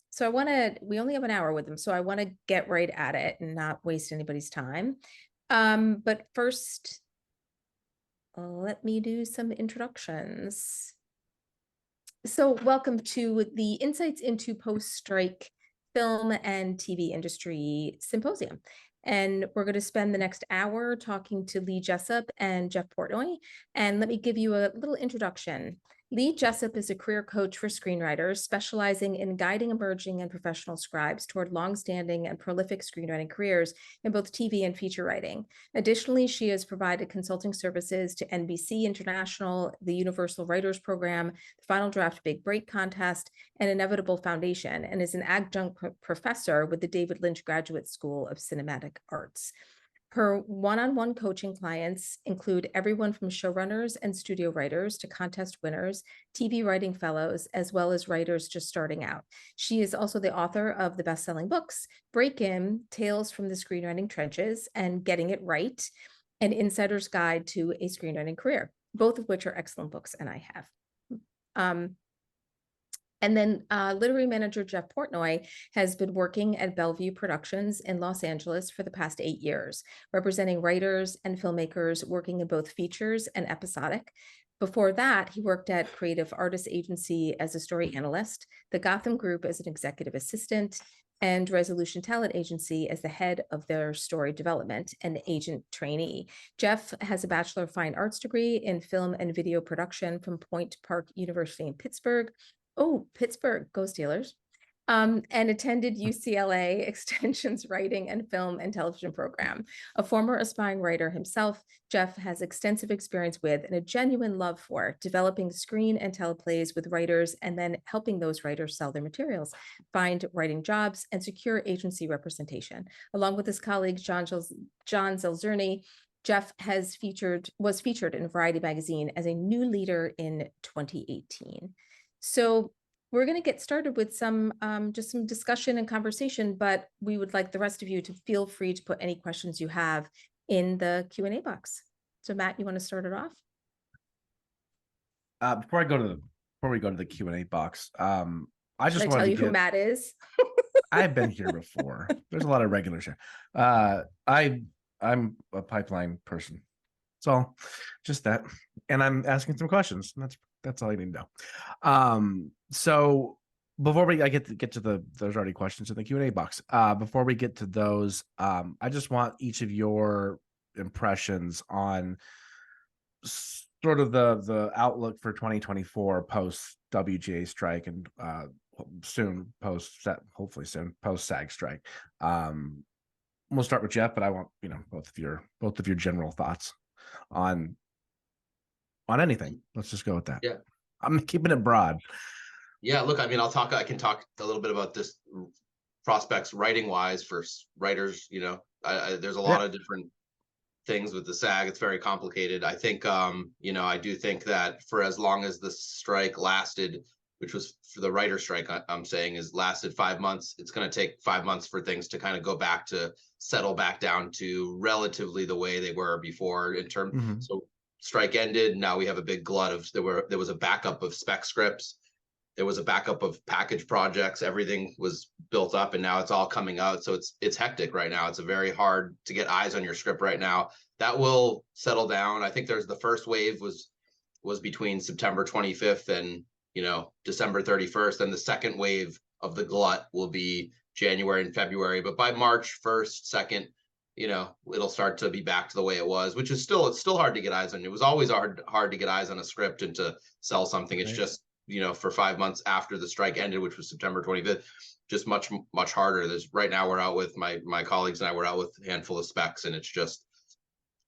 So we only have an hour with them, so I want to get right at it and not waste anybody's time. But first, let me do some introductions. So welcome to the Insights into Post-Strike Film and TV Industry Symposium. And we're going to spend the next hour talking to Lee Jessup and Jeff Portnoy. And let me give you a little introduction. Lee Jessup is a career coach for screenwriters, specializing in guiding emerging and professional scribes toward longstanding and prolific screenwriting careers in both TV and feature writing. Additionally, she has provided consulting services to NBC International, the Universal Writers Program, the Final Draft Big Break Contest, and Inevitable Foundation, and is an adjunct professor with the David Lynch Graduate School of Cinematic Arts. Her one-on-one coaching clients include everyone from showrunners and studio writers to contest winners, TV writing fellows, as well as writers just starting out. She is also the author of the best-selling books, Break In, Tales from the Screenwriting Trenches, and Getting It Right, An Insider's Guide to a Screenwriting Career, both of which are excellent books, and I have. And then literary manager Jeff Portnoy has been working at Bellevue Productions in Los Angeles for the past 8 years, representing writers and filmmakers working in both features and episodic. Before that, he worked at Creative Artists Agency as a story analyst, the Gotham Group as an executive assistant, and Resolution Talent Agency as the head of their story development and agent trainee. Jeff has a Bachelor of Fine Arts degree in film and video production from Point Park University in Pittsburgh. Oh, Pittsburgh, go Steelers. And attended UCLA Extension's Writing and Film and Television program. A former aspiring writer himself, Jeff has extensive experience with and a genuine love for developing screen and teleplays with writers and then helping those writers sell their materials, find writing jobs, and secure agency representation. Along with his colleague, John Zelzerny, Jeff was featured in Variety magazine as a new leader in 2018. So we're going to get started with just some discussion and conversation, but we would like the rest of you to feel free to put any questions you have in the Q&A box. So Matt, you want to start it off? Before we go to the Q&A box, I just want to tell you who Matt is. I've been here before. There's a lot of regulars here. I'm a pipeline person. So just that. And I'm asking some questions. That's all I need to know. So before I get to there's already questions in the Q&A box. Before we get to those, I just want each of your impressions on sort of the outlook for 2024 post WGA strike and hopefully soon post SAG strike. We'll start with Jeff, but I want both of your general thoughts on anything. Let's just go with that. Yeah, I'm keeping it broad. Yeah, look, I can talk a little bit about this prospects writing wise for writers. There's a lot of different things with the SAG. It's very complicated. I think I do think that for as long as the strike lasted, which was for the writer strike, I'm saying is lasted 5 months, it's going to take 5 months for things to kind of go back to settle back down to relatively the way they were before in terms. Mm-hmm. So strike ended. Now we have a big glut of there was a backup of spec scripts. There was a backup of package projects. Everything was built up and now it's all coming out. So it's hectic right now. It's a very hard to get eyes on your script right now. That will settle down. I think the first wave was between September 25th and December 31st. And the second wave of the glut will be January and February. But by March 1st, 2nd, it'll start to be back to the way it was, which is it's still hard to get eyes on. It was always hard to get eyes on a script and to sell something. It's just, for 5 months after the strike ended, which was September 25th, just much, much harder. Right now we're out with my colleagues and we're out with a handful of specs, and it's just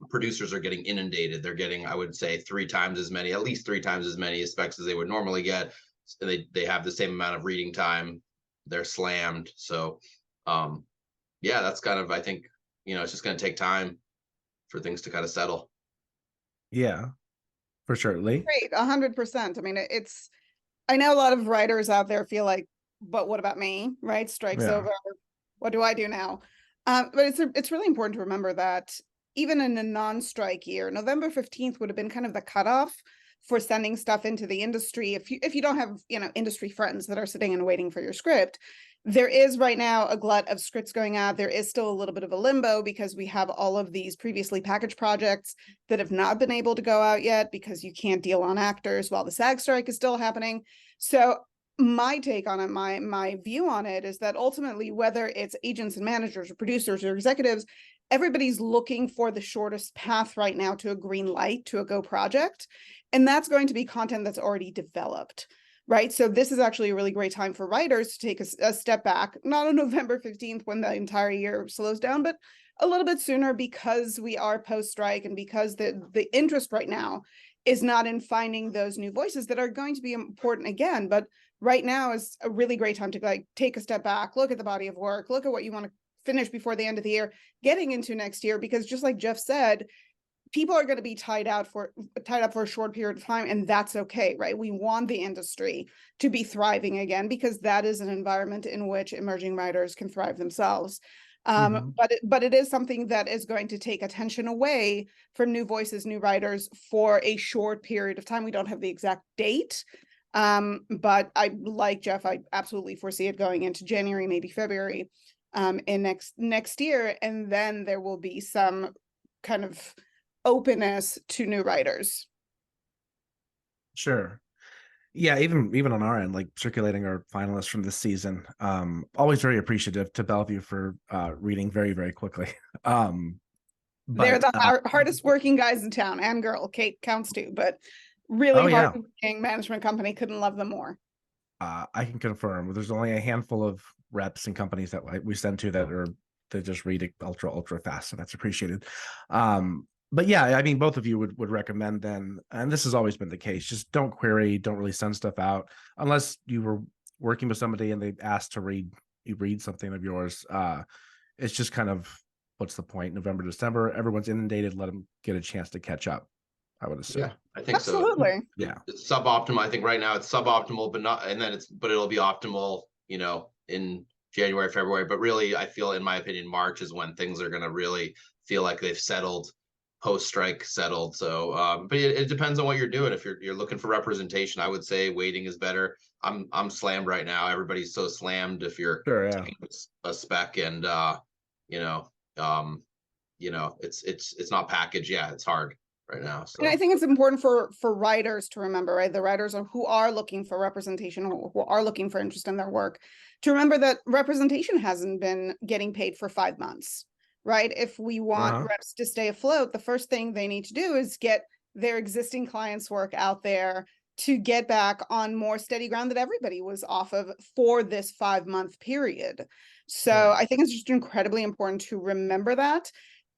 producers are getting inundated. They're getting, I would say, at least 3 times as many specs as they would normally get. And they have the same amount of reading time. They're slammed. So, that's kind of, I think, it's just going to take time for things to kind of settle. Yeah, for sure. Lee? Great, 100%. I mean, I know a lot of writers out there feel like, but what about me, right? Strike's over. What do I do now? But it's really important to remember that even in a non-strike year, November 15th would have been kind of the cutoff for sending stuff into the industry. If you don't have, industry friends that are sitting and waiting for your script, there is right now a glut of scripts going out. There is still a little bit of a limbo because we have all of these previously packaged projects that have not been able to go out yet because you can't deal on actors while the SAG strike is still happening. So my take on it, my view on it is that ultimately, whether it's agents and managers or producers or executives, everybody's looking for the shortest path right now to a green light, to a go project. And that's going to be content that's already developed, right? So this is actually a really great time for writers to take a step back, not on November 15th when the entire year slows down, but a little bit sooner, because we are post-strike and because the interest right now is not in finding those new voices that are going to be important again. But right now is a really great time to take a step back, look at the body of work, look at what you want to finish before the end of the year, getting into next year, because just like Jeff said, people are going to be tied up for a short period of time, and that's okay, right? We want the industry to be thriving again, because that is an environment in which emerging writers can thrive themselves. But it is something that is going to take attention away from new voices, new writers for a short period of time. We don't have the exact date, but I, like Jeff, I absolutely foresee it going into January, maybe February, in next year, and then there will be some kind of openness to new writers. Sure. Yeah, even on our end, like circulating our finalists from this season, always very appreciative to Bellevue for reading very, very quickly. They're the hardest working guys in town, and girl, Kate counts too, but really hard-working management company, couldn't love them more. I can confirm there's only a handful of reps and companies that we send to that just read it ultra fast, and that's appreciated. But yeah, I mean, both of you would recommend then, and this has always been the case, just don't query, don't really send stuff out unless you were working with somebody and they asked to read something of yours. It's just kind of, what's the point? November, December, everyone's inundated, let them get a chance to catch up, I would assume. Yeah, I think absolutely. So. Yeah. It's suboptimal. I think right now it's suboptimal, but it'll be optimal, in January, February. But really, I feel, in my opinion, March is when things are going to really feel like they've settled, post-strike settled. So, but it depends on what you're doing. If you're looking for representation, I would say waiting is better. I'm slammed right now. Everybody's so slammed. If you're taking a spec and it's not packaged. Yeah, it's hard right now. So. And I think it's important for writers to remember, right? The writers who are looking for representation, who are looking for interest in their work, to remember that representation hasn't been getting paid for 5 months, right? If we want reps to stay afloat, the first thing they need to do is get their existing clients' work out there to get back on more steady ground that everybody was off of for this 5-month period. So I think it's just incredibly important to remember that.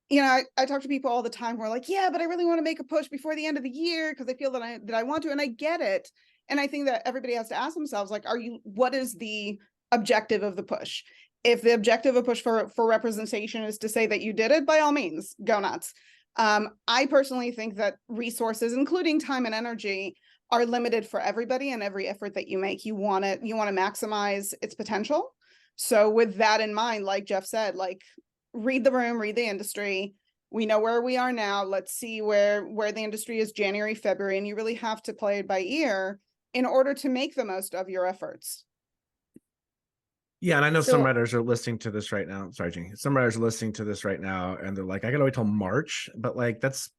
I talk to people all the time who are like, yeah, but I really want to make a push before the end of the year because I feel that I want to, and I get it. And I think that everybody has to ask themselves, like, what is the objective of the push? If the objective of push for representation is to say that you did it, by all means, go nuts. I personally think that resources, including time and energy, are limited for everybody, and every effort that you make, you want to maximize its potential. So with that in mind, like Jeff said, like, read the room, read the industry. We know where we are now. Let's see where the industry is January, February, and you really have to play it by ear in order to make the most of your efforts. Yeah, and I know some writers are listening to this right now. Sorry, Jeannie. Some writers are listening to this right now, and they're like, "I gotta wait till March," but like that's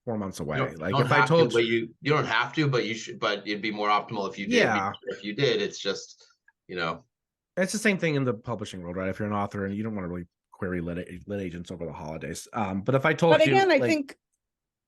4 months away. If I told you, you don't have to, but you should. But it'd be more optimal if you did. Yeah. If you did, it's just it's the same thing in the publishing world, right? If you're an author and you don't want to really query lit agents over the holidays, but if I told you, but again, I think.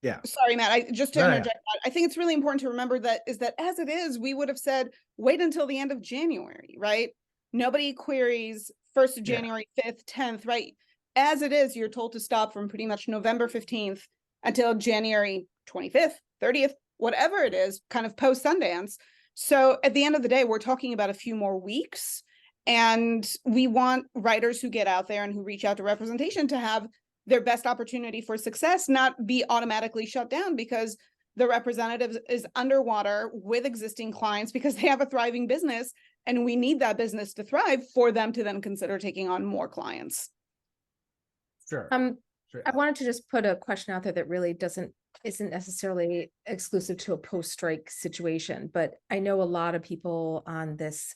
Yeah. Sorry, Matt. Just to interject, I think it's really important to remember that as it is, we would have said wait until the end of January, right? Nobody queries 1st of January, 5th, 10th, right? As it is, you're told to stop from pretty much November 15th until January 25th, 30th, whatever it is, kind of post Sundance. So at the end of the day, we're talking about a few more weeks, and we want writers who get out there and who reach out to representation to have their best opportunity for success, not be automatically shut down because the representative is underwater with existing clients because they have a thriving business, and we need that business to thrive for them to then consider taking on more clients. Sure. I wanted to just put a question out there that really doesn't isn't necessarily exclusive to a post-strike situation, but I know a lot of people on this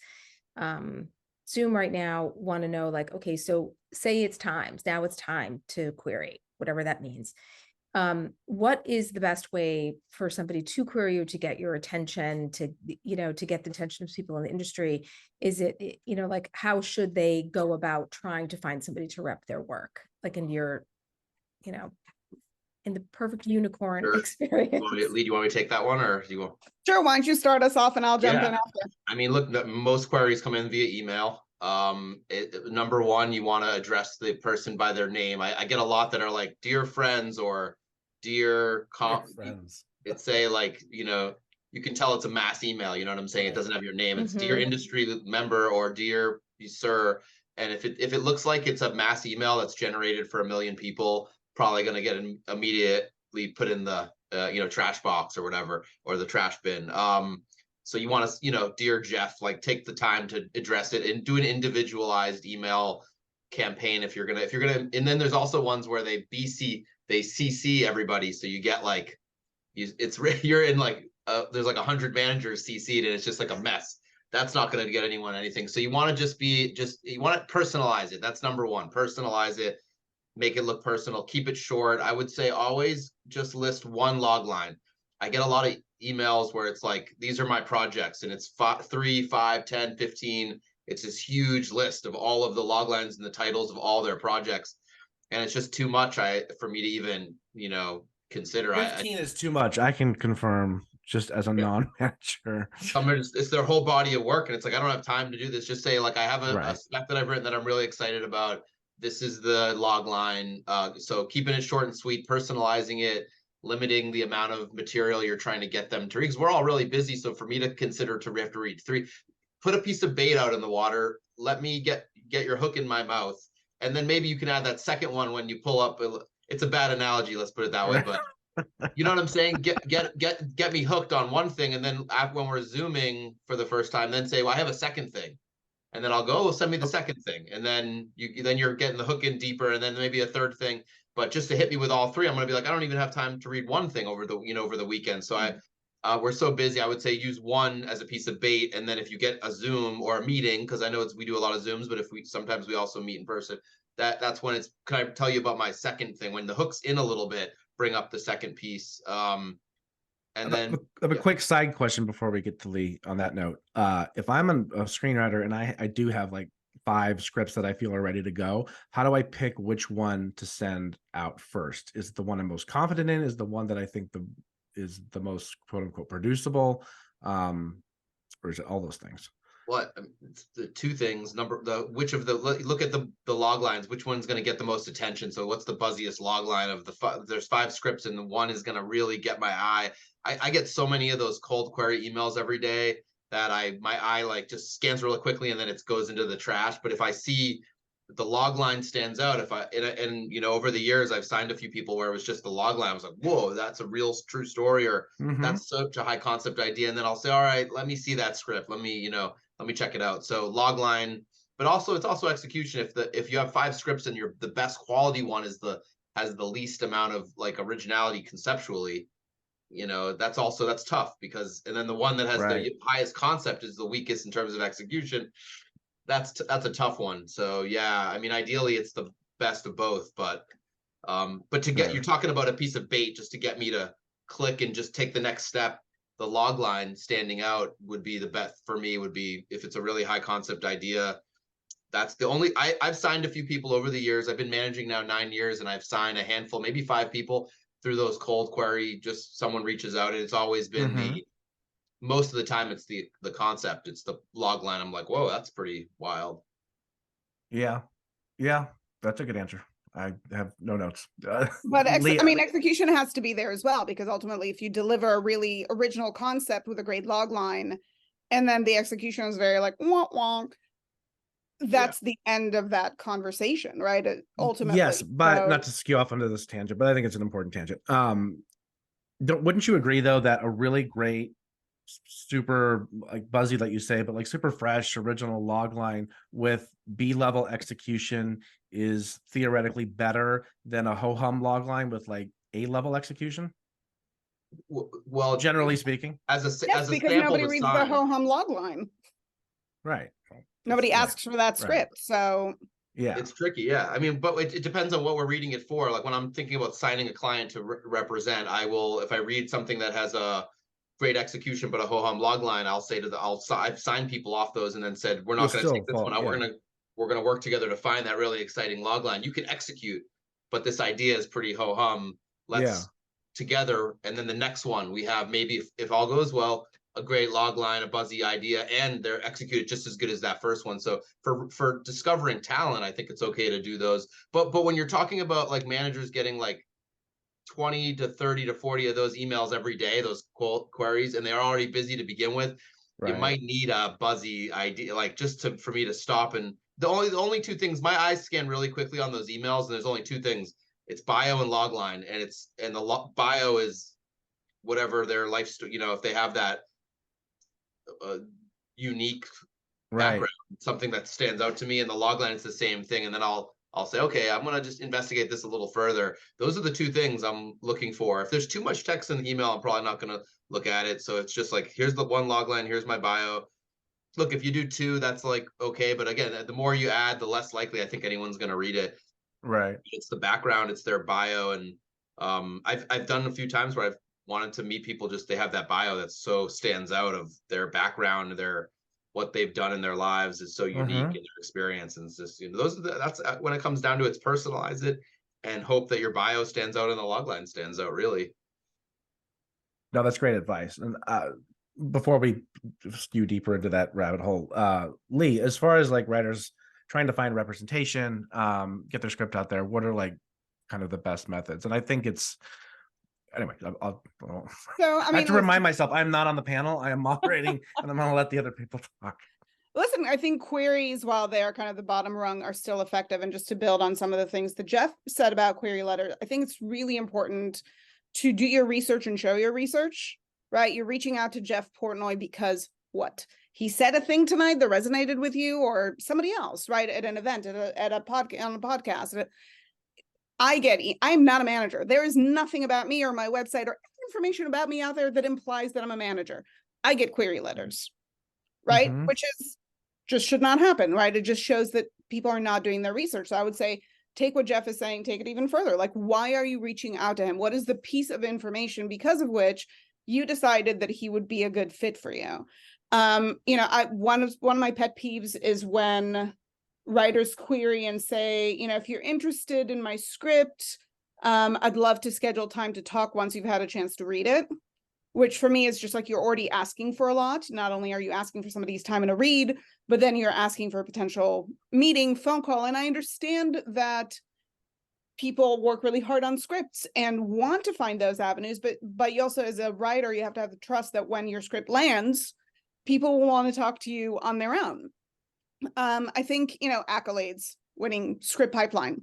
Zoom right now want to know, like, okay, so say it's now it's time to query, whatever that means. What is the best way for somebody to query you, to get your attention, to, to get the attention of people in the industry? Is it, like, how should they go about trying to find somebody to rep their work? Like in your, in the perfect unicorn Sure. experience. Lee, do you want me to take that one, or do you want? Sure, why don't you start us off and I'll jump in Yeah. after. I mean, look, most queries come in via email. Number one, you want to address the person by their name. I get a lot that are like, dear friends, or dear friends. It's say, like, you can tell it's a mass email, you know what I'm saying? It doesn't have your name. It's dear industry member, or dear sir. And if it looks like it's a mass email that's generated for 1 million people, probably going to get immediately put in the trash box or whatever, or the trash bin. So you want to, dear Jeff, like, take the time to address it and do an individualized email campaign if you're gonna, and then there's also ones where they CC everybody, so you get like, you're in like there's like 100 managers CC'd, and it's just like a mess. That's not going to get anyone anything. So you want to you want to personalize it. That's number one. Personalize it, make it look personal, keep it short. I would say always just list one log line. I get a lot of emails where it's like, these are my projects, and it's 3, 5, 10, 15. It's this huge list of all of the log lines and the titles of all their projects. And it's just too much for me to even, consider. 15 is too much. I can confirm, just as a non-manager. It's their whole body of work, and it's like, I don't have time to do this. Just say, like, I have a spec that I've written that I'm really excited about. This is the log line. So keeping it short and sweet, personalizing it, limiting the amount of material you're trying to get them to read, because we're all really busy. So for me to consider we have to read 3, put a piece of bait out in the water, let me get your hook in my mouth, and then maybe you can add that second one when you pull up. It's a bad analogy, let's put it that way, but you know what I'm saying? Get me hooked on one thing, and then when we're Zooming for the first time, then say, well, I have a second thing. And then I'll go, well, send me the second thing. And then you're getting the hook in deeper, and then maybe a third thing. But just to hit me with all 3, I'm going to be like, I don't even have time to read one thing over the weekend. So we're so busy. I would say use one as a piece of bait. And then if you get a Zoom or a meeting, because I know we do a lot of Zooms, but sometimes we also meet in person, that's when can I tell you about my second thing? When the hook's in a little bit, bring up the second piece. And then a quick side question before we get to Lee on that note. If I'm a screenwriter and I do have like 5 scripts that I feel are ready to go, how do I pick which one to send out first? Is it the one I'm most confident in? Is the one that I think is the most quote unquote producible? Or is it all those things? What it's the 2 things. Look at the log lines, which one's going to get the most attention? So what's the buzziest log line of there's 5 scripts, and the one is going to really get my eye. I get so many of those cold query emails every day that my eye like just scans really quickly, and then it goes into the trash. But if I see the log line stands out, over the years I've signed a few people where it was just the log line. I was like, whoa, that's a real true story, or that's such a high concept idea. And then I'll say, all right, let me see that script. Let me check it out. So log line, but it's also execution. If you have 5 scripts and the best quality one has the least amount of like originality conceptually, that's tough, because, and then the one that has the highest concept is the weakest in terms of execution. That's a tough one. So yeah, I mean, ideally it's the best of both, but you're talking about a piece of bait just to get me to click and just take the next step. The log line standing out would be the best for me. Would be if it's a really high concept idea. That's the only. I've signed a few people over the years. I've been managing now 9 years, and I've signed a handful, maybe 5 people through those cold query. Just someone reaches out, and it's always been most of the time it's the concept. It's the log line. I'm like, whoa, that's pretty wild. Yeah, that's a good answer. I have no notes. But execution has to be there as well, because ultimately if you deliver a really original concept with a great log line, and then the execution is very like wonk wonk, that's the end of that conversation, right? Ultimately. Yes, but not to skew off onto this tangent, but I think it's an important tangent. Wouldn't you agree though that a really great, super like buzzy, like you say, but like super fresh original log line with B-level execution is theoretically better than a ho-hum log line with like A-level execution? Well, generally speaking. as a Yes, as a because sample nobody to reads the sign. ho-hum log line. Right. Nobody Right. asks for that script. So Yeah. It's tricky, yeah. I mean, but it depends on what we're reading it for. Like when I'm thinking about signing a client to represent, I will, if I read something that has a great execution but a ho-hum log line, I'll say I've signed people off those and then said, we're You'll not going to still take this follow, one out. yeah. We're gonna work together to find that really exciting log line. You can execute, but this idea is pretty ho-hum. Let's together, and then the next one we have, maybe if all goes well, a great log line, a buzzy idea, and they're executed just as good as that first one. So for discovering talent, I think it's okay to do those. But when you're talking about like managers getting like 20 to 30 to 40 of those emails every day, those queries, and they're already busy to begin with, you might need a buzzy idea, like just for me to stop. And the only two things, my eyes scan really quickly on those emails, and there's only two things. It's bio and log line, and the bio is whatever their life story, if they have that unique background, something that stands out to me. And the log line is the same thing, and then I'll say, okay, I'm gonna just investigate this a little further. Those are the two things I'm looking for. If there's too much text in the email, I'm probably not gonna look at it. So it's just like, here's the one log line, here's my bio. Look, if you do two, that's like okay, but again, the more you add, the less likely I think anyone's gonna read it. Right. It's the background, it's their bio. And I've done a few times where I've wanted to meet people, just they have that bio that so stands out of their background, what they've done in their lives is so unique in their experience. And it's just, that's when it comes down to it's personalize it and hope that your bio stands out and the logline stands out, really. No, that's great advice. And before we skew deeper into that rabbit hole, Lee, as far as like writers trying to find representation, get their script out there, what are like kind of the best methods? And I think it's, anyway, I'll So I have to remind myself I'm not on the panel. I am moderating, and I'm going to let the other people talk. Listen, I think queries, while they are kind of the bottom rung, are still effective. And just to build on some of the things that Jeff said about query letters, I think it's really important to do your research and show your research, right? You're reaching out to Jeff Portnoy because what? He said a thing tonight that resonated with you, or somebody else, right? At an event, at a podcast, on a podcast. I'm not a manager. There is nothing about me or my website or information about me out there that implies that I'm a manager. I get query letters, right? Which is just should not happen, right? It just shows that people are not doing their research. So I would say, take what Jeff is saying, take it even further. Like, why are you reaching out to him? What is the piece of information because of which you decided that he would be a good fit for you? One of my pet peeves is when writers query and say, if you're interested in my script, I'd love to schedule time to talk once you've had a chance to read it, which for me is just like, you're already asking for a lot. Not only are you asking for somebody's time in a read, but then you're asking for a potential meeting, phone call. And I understand that people work really hard on scripts and want to find those avenues, but you also, as a writer, you have to have the trust that when your script lands, people will want to talk to you on their own. I think, accolades, winning script pipeline,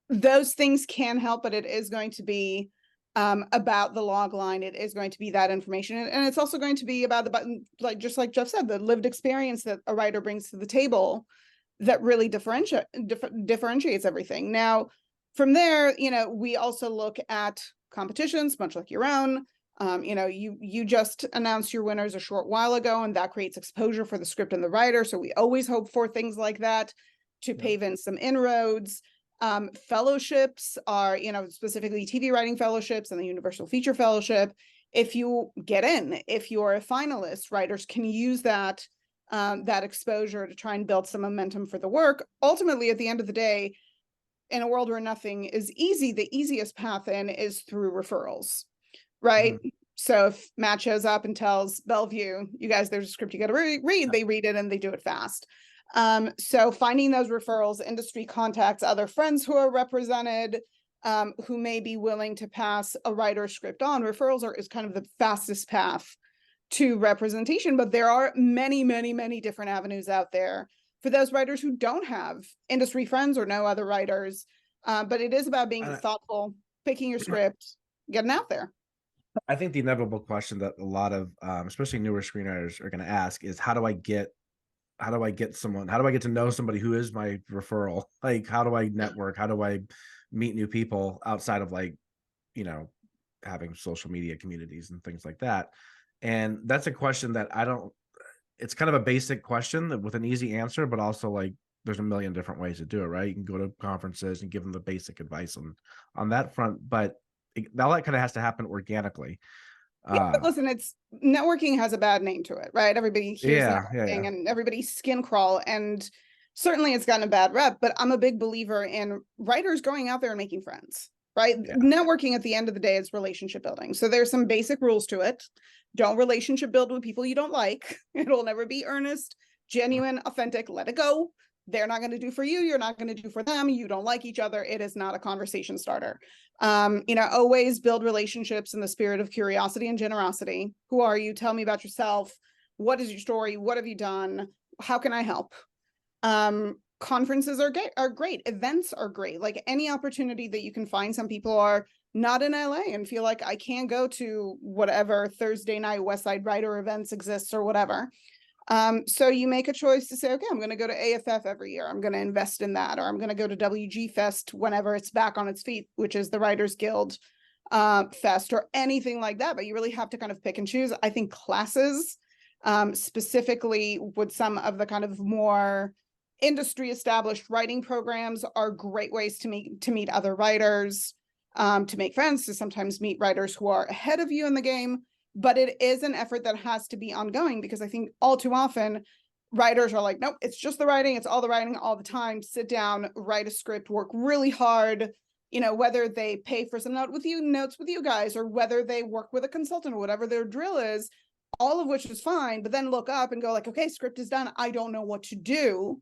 those things can help, but it is going to be about the log line. It is going to be that information. And it's also going to be about the button, just like Jeff said, the lived experience that a writer brings to the table that really differentiates everything. Now, from there, we also look at competitions, much like your own. You just announced your winners a short while ago, and that creates exposure for the script and the writer. So we always hope for things like that to pave in some inroads. Fellowships are, specifically TV writing fellowships and the Universal Feature Fellowship. If you get in, if you're a finalist, writers can use that exposure to try and build some momentum for the work. Ultimately, at the end of the day, in a world where nothing is easy, the easiest path in is through referrals. Right. So if Matt shows up and tells Bellevue, you guys, there's a script you got to read, they read it and they do it fast. So finding those referrals, industry contacts, other friends who are represented, who may be willing to pass a writer's script on. Referrals is kind of the fastest path to representation, but there are many, many, many different avenues out there for those writers who don't have industry friends or know other writers. But it is about being thoughtful, picking your script, getting out there. I think the inevitable question that a lot of, especially newer screenwriters, are going to ask is, how do I get to know somebody who is my referral? Like, how do I network? How do I meet new people outside of having social media communities and things like that. And that's a question that it's kind of a basic question with an easy answer, but also like there's a million different ways to do it, right? You can go to conferences and give them the basic advice on that front, but all that kind of has to happen organically. Yeah, but listen, networking has a bad name to it, right? Everybody hears networking and everybody's skin crawl, and certainly it's gotten a bad rep, but I'm a big believer in writers going out there and making friends, right? Yeah. Networking at the end of the day is relationship building. So there's some basic rules to it. Don't relationship build with people you don't like. It'll never be earnest, genuine, authentic. Let it go. They're not going to do for you. You're not going to do for them. You don't like each other. It is not a conversation starter. Always build relationships in the spirit of curiosity and generosity. Who are you? Tell me about yourself. What is your story? What have you done? How can I help? Conferences are great. Events are great. Like any opportunity that you can find. Some people are not in LA and feel like I can't go to whatever Thursday night West Side Writer events exists or whatever. So you make a choice to say, okay, I'm going to go to AFF every year. I'm going to invest in that, or I'm going to go to WG Fest whenever it's back on its feet, which is the Writers Guild Fest, or anything like that. But you really have to kind of pick and choose. I think classes, specifically with some of the kind of more industry established writing programs, are great ways to meet other writers, to make friends, to sometimes meet writers who are ahead of you in the game. But it is an effort that has to be ongoing, because I think all too often writers are like, nope, it's just the writing. It's all the writing all the time. Sit down, write a script, work really hard, whether they pay for some notes with you guys, or whether they work with a consultant or whatever their drill is, all of which is fine, but then look up and go like, okay, script is done. I don't know what to do.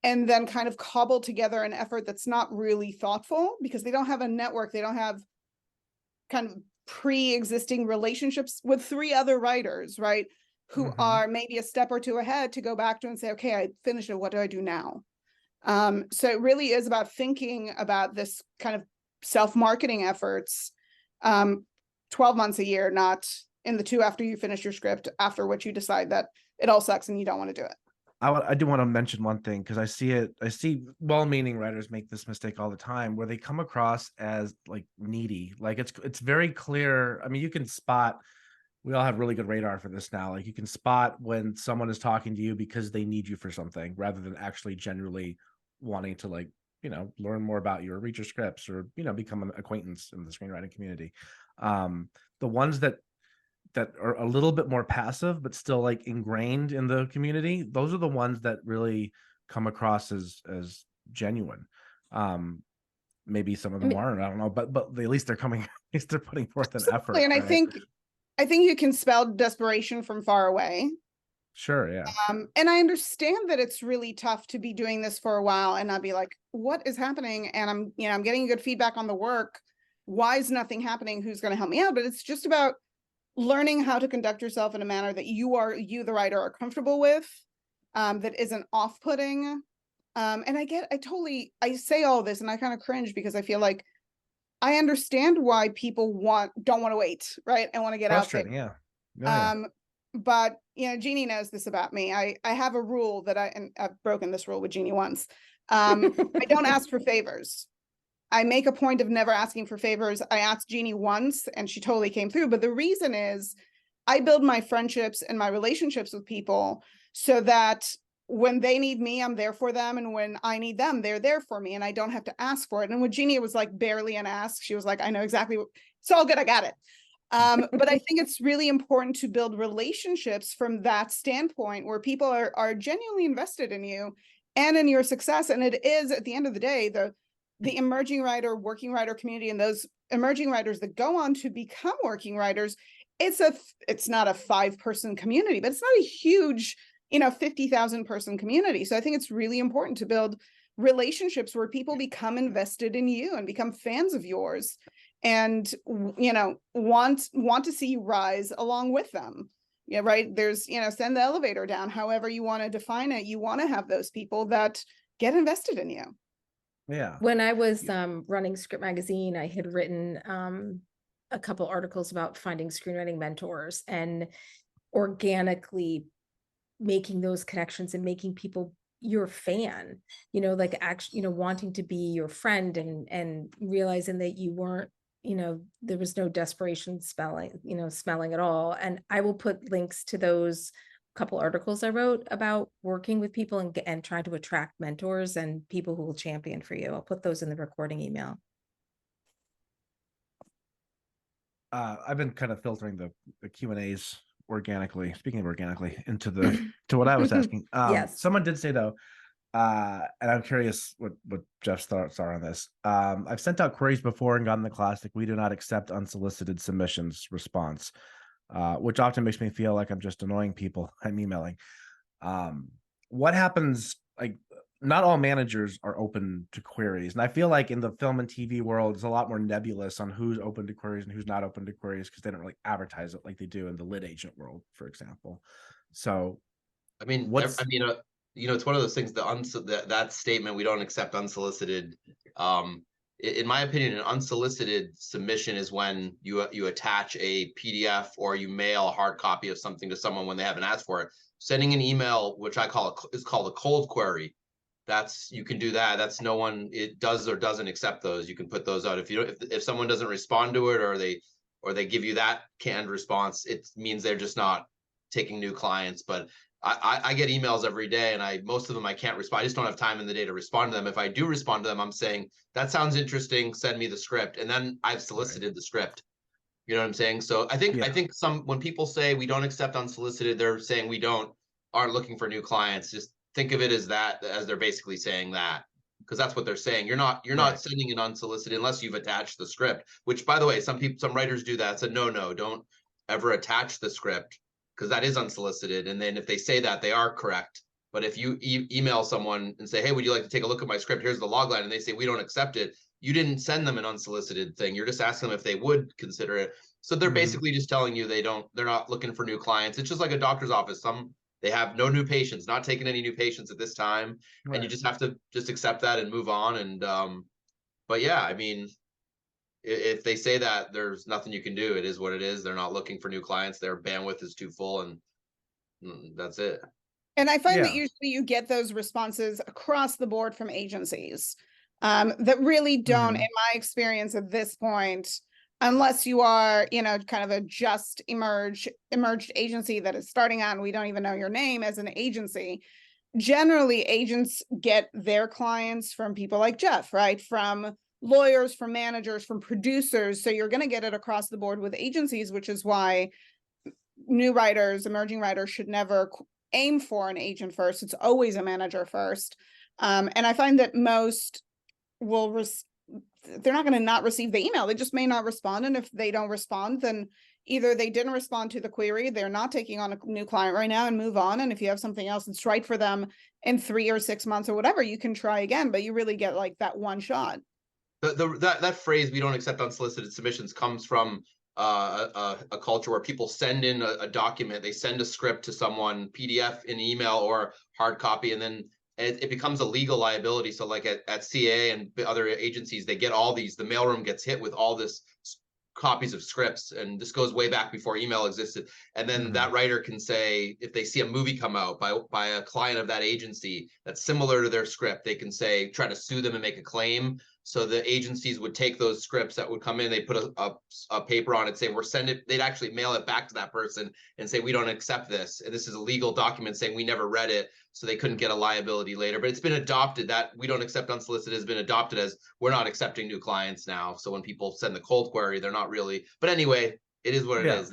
And then kind of cobble together an effort that's not really thoughtful, because they don't have a network. They don't have kind of pre-existing relationships with 3 other writers, right? Who are maybe a step or two ahead to go back to and say, okay, I finished it. What do I do now? So it really is about thinking about this kind of self-marketing efforts, 12 months a year, not in the 2 after you finish your script, after which you decide that it all sucks and you don't want to do it. I do want to mention one thing, because I see well-meaning writers make this mistake all the time, where they come across as like needy. Like it's very clear. I mean, you can spot, we all have really good radar for this now. Like you can spot when someone is talking to you because they need you for something, rather than actually genuinely wanting to learn more about you or read your scripts, or, become an acquaintance in the screenwriting community. The ones that are a little bit more passive, but still like ingrained in the community, those are the ones that really come across as genuine. Maybe some of them aren't, I don't know, but at least they're coming, at least they're putting forth an effort. And right? I think you can spell desperation from far away. Sure, yeah. And I understand that it's really tough to be doing this for a while and not be like, what is happening? And I'm getting good feedback on the work. Why is nothing happening? Who's going to help me out? But it's just about learning how to conduct yourself in a manner that you, the writer, are comfortable with, that isn't off-putting. And I say all this and I kind of cringe, because I feel like I understand why people don't want to wait, right? And want to get out there. Yeah. But Jeannie knows this about me. I have a rule and I've broken this rule with Jeannie once. I don't ask for favors. I make a point of never asking for favors. I asked Jeannie once and she totally came through. But the reason is I build my friendships and my relationships with people so that when they need me, I'm there for them. And when I need them, they're there for me. And I don't have to ask for it. And with Jeannie, it was like barely an ask. She was like, I know exactly it's all good. I got it. But I think it's really important to build relationships from that standpoint, where people are genuinely invested in you and in your success. And it is, at the end of the day, the emerging writer, working writer community, and those emerging writers that go on to become working writers, it's not a 5-person community, but it's not a huge, 50,000 person community. So I think it's really important to build relationships where people become invested in you and become fans of yours, and, want to see you rise along with them. Yeah, right. There's, send the elevator down, however you want to define it. You want to have those people that get invested in you. Yeah. When I was running Script Magazine, I had written a couple articles about finding screenwriting mentors and organically making those connections and making people your fan, like actually, wanting to be your friend, and realizing that you weren't, there was no desperation smelling at all. And I will put links to those couple articles I wrote about working with people and trying to attract mentors and people who will champion for you. I'll put those in the recording email. I've been kind of filtering the Q&As organically, speaking of organically, into to what I was asking. Yes. Someone did say though, and I'm curious what Jeff's thoughts are on this. I've sent out queries before and gotten the classic "we do not accept unsolicited submissions" response, which often makes me feel like I'm just annoying people I'm emailing. What happens? Like, not all managers are open to queries, and I feel like in the film and TV world, it's a lot more nebulous on who's open to queries and who's not open to queries because they don't really advertise it like they do in the lit agent world, for example. So, I mean, it's one of those things. That statement, "we don't accept unsolicited." In my opinion, an unsolicited submission is when you attach a PDF or you mail a hard copy of something to someone when they haven't asked for it. Sending an email, which is called a cold query. You can do that. That's no one. It does or doesn't accept those. You can put those out. If someone doesn't respond to it, or they give you that canned response, it means they're just not taking new clients. But I get emails every day, and most of them I can't respond. I just don't have time in the day to respond to them. If I do respond to them, I'm saying, "That sounds interesting. Send me the script," and then I've solicited the script. You know what I'm saying? So I think when people say we don't accept unsolicited, they're saying we aren't looking for new clients. Just think of it as they're basically saying that, because that's what they're saying. You're not sending an unsolicited unless you've attached the script, which, by the way, some writers do that. It's a no, don't ever attach the script, because that is unsolicited. And then if they say that, they are correct. But if you email someone and say, "Hey, would you like to take a look at my script? Here's the log line," and they say, "We don't accept it," you didn't send them an unsolicited thing. You're just asking them if they would consider it. So they're basically just telling you they're not looking for new clients. It's just like a doctor's office. They have no new patients, not taking any new patients at this time. And you just have to just accept that and move on. And but yeah, I mean, if they say that, there's nothing you can do. It is what it is. They're not looking for new clients. Their bandwidth is too full, and that's it. And I find that usually you get those responses across the board from agencies that really don't, in my experience at this point, unless you are, kind of a just emerged agency that is starting out and we don't even know your name as an agency. Generally, agents get their clients from people like Jeff, right? From lawyers, from managers, from producers. So you're going to get it across the board with agencies, which is why new writers, emerging writers should never aim for an agent first. It's always a manager first. And I find that most they're not going to not receive the email. They just may not respond. And if they don't respond, then either they didn't respond to the query, they're not taking on a new client right now, and move on. And if you have something else that's right for them in 3 or 6 months or whatever, you can try again, but you really get like that one shot. That phrase, "we don't accept unsolicited submissions," comes from a culture where people send in a document. They send a script to someone, PDF, in email, or hard copy, and then it becomes a legal liability. So like at CA and other agencies, they get all these, the mailroom gets hit with all this copies of scripts, and this goes way back before email existed. And then that writer can say, if they see a movie come out by a client of that agency that's similar to their script, they can say, try to sue them and make a claim. So the agencies would take those scripts that would come in, they put a paper on it, say, they'd actually mail it back to that person and say, "We don't accept this. And this is a legal document saying we never read it." So they couldn't get a liability later. But it's been adopted, that "we don't accept unsolicited" has been adopted as we're not accepting new clients now. So when people send the cold query, they're not really, but anyway, it is what it is.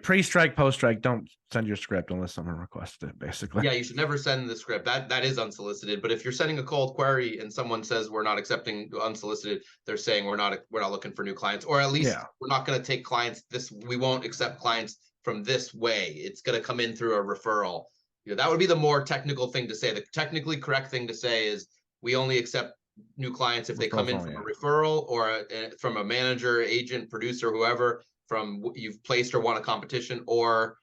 Pre-strike, post-strike, don't send your script unless someone requests it, basically. Yeah, you should never send the script. That is unsolicited. But if you're sending a cold query and someone says we're not accepting unsolicited, they're saying we're not looking for new clients, or at least we're not going to take clients we won't accept clients from this way. It's going to come in through a referral. That would be the more technical thing to say. The technically correct thing to say is we only accept new clients if they come in from a referral, or from a manager, agent, producer, whoever, from you've placed or won a competition, or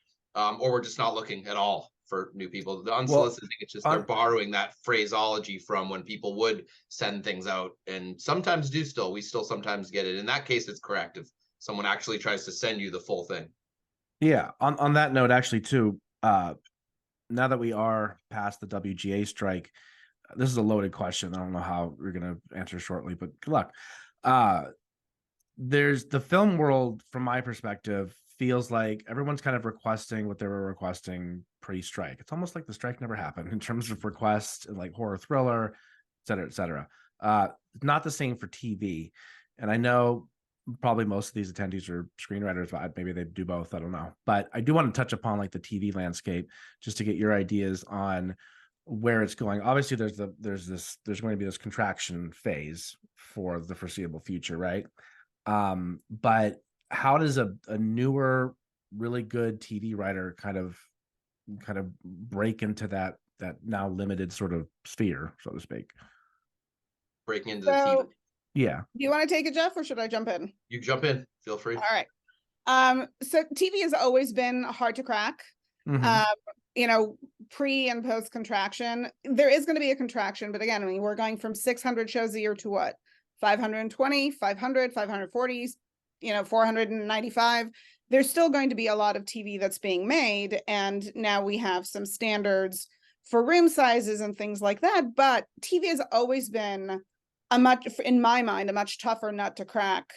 we're just not looking at all for new people. The unsolicited, it's just they're borrowing that phraseology from when people would send things out, and sometimes we still sometimes get it. In that case, it's correct if someone actually tries to send you the full thing. Yeah. On that note, actually, too, now that we are past the WGA strike, this is a loaded question. I don't know how we're going to answer shortly, but good luck. there's the film world, from my perspective, feels like everyone's kind of requesting what they were requesting pre-strike. It's almost like the strike never happened in terms of requests, like horror thriller, et cetera, et cetera. Not the same for TV. And I know probably most of these attendees are screenwriters, but maybe they do both. I don't know. But I do want to touch upon like the TV landscape just to get your ideas on where it's going. Obviously, there's going to be this contraction phase for the foreseeable future, right? But how does a newer, really good TV writer kind of break into that now limited sort of sphere, so to speak? Breaking into the TV. So, Yeah. do you want to take it, Jeff, or should I jump in? You jump in, feel free. All right. So TV has always been hard to crack. Mhm. You know, pre and post contraction, there is going to be a contraction, but again, I mean, we're going from 600 shows a year to what? 520, 500, 540, 495. There's still going to be a lot of TV that's being made. And now we have some standards for room sizes and things like that. But TV has always been in my mind, a much tougher nut to crack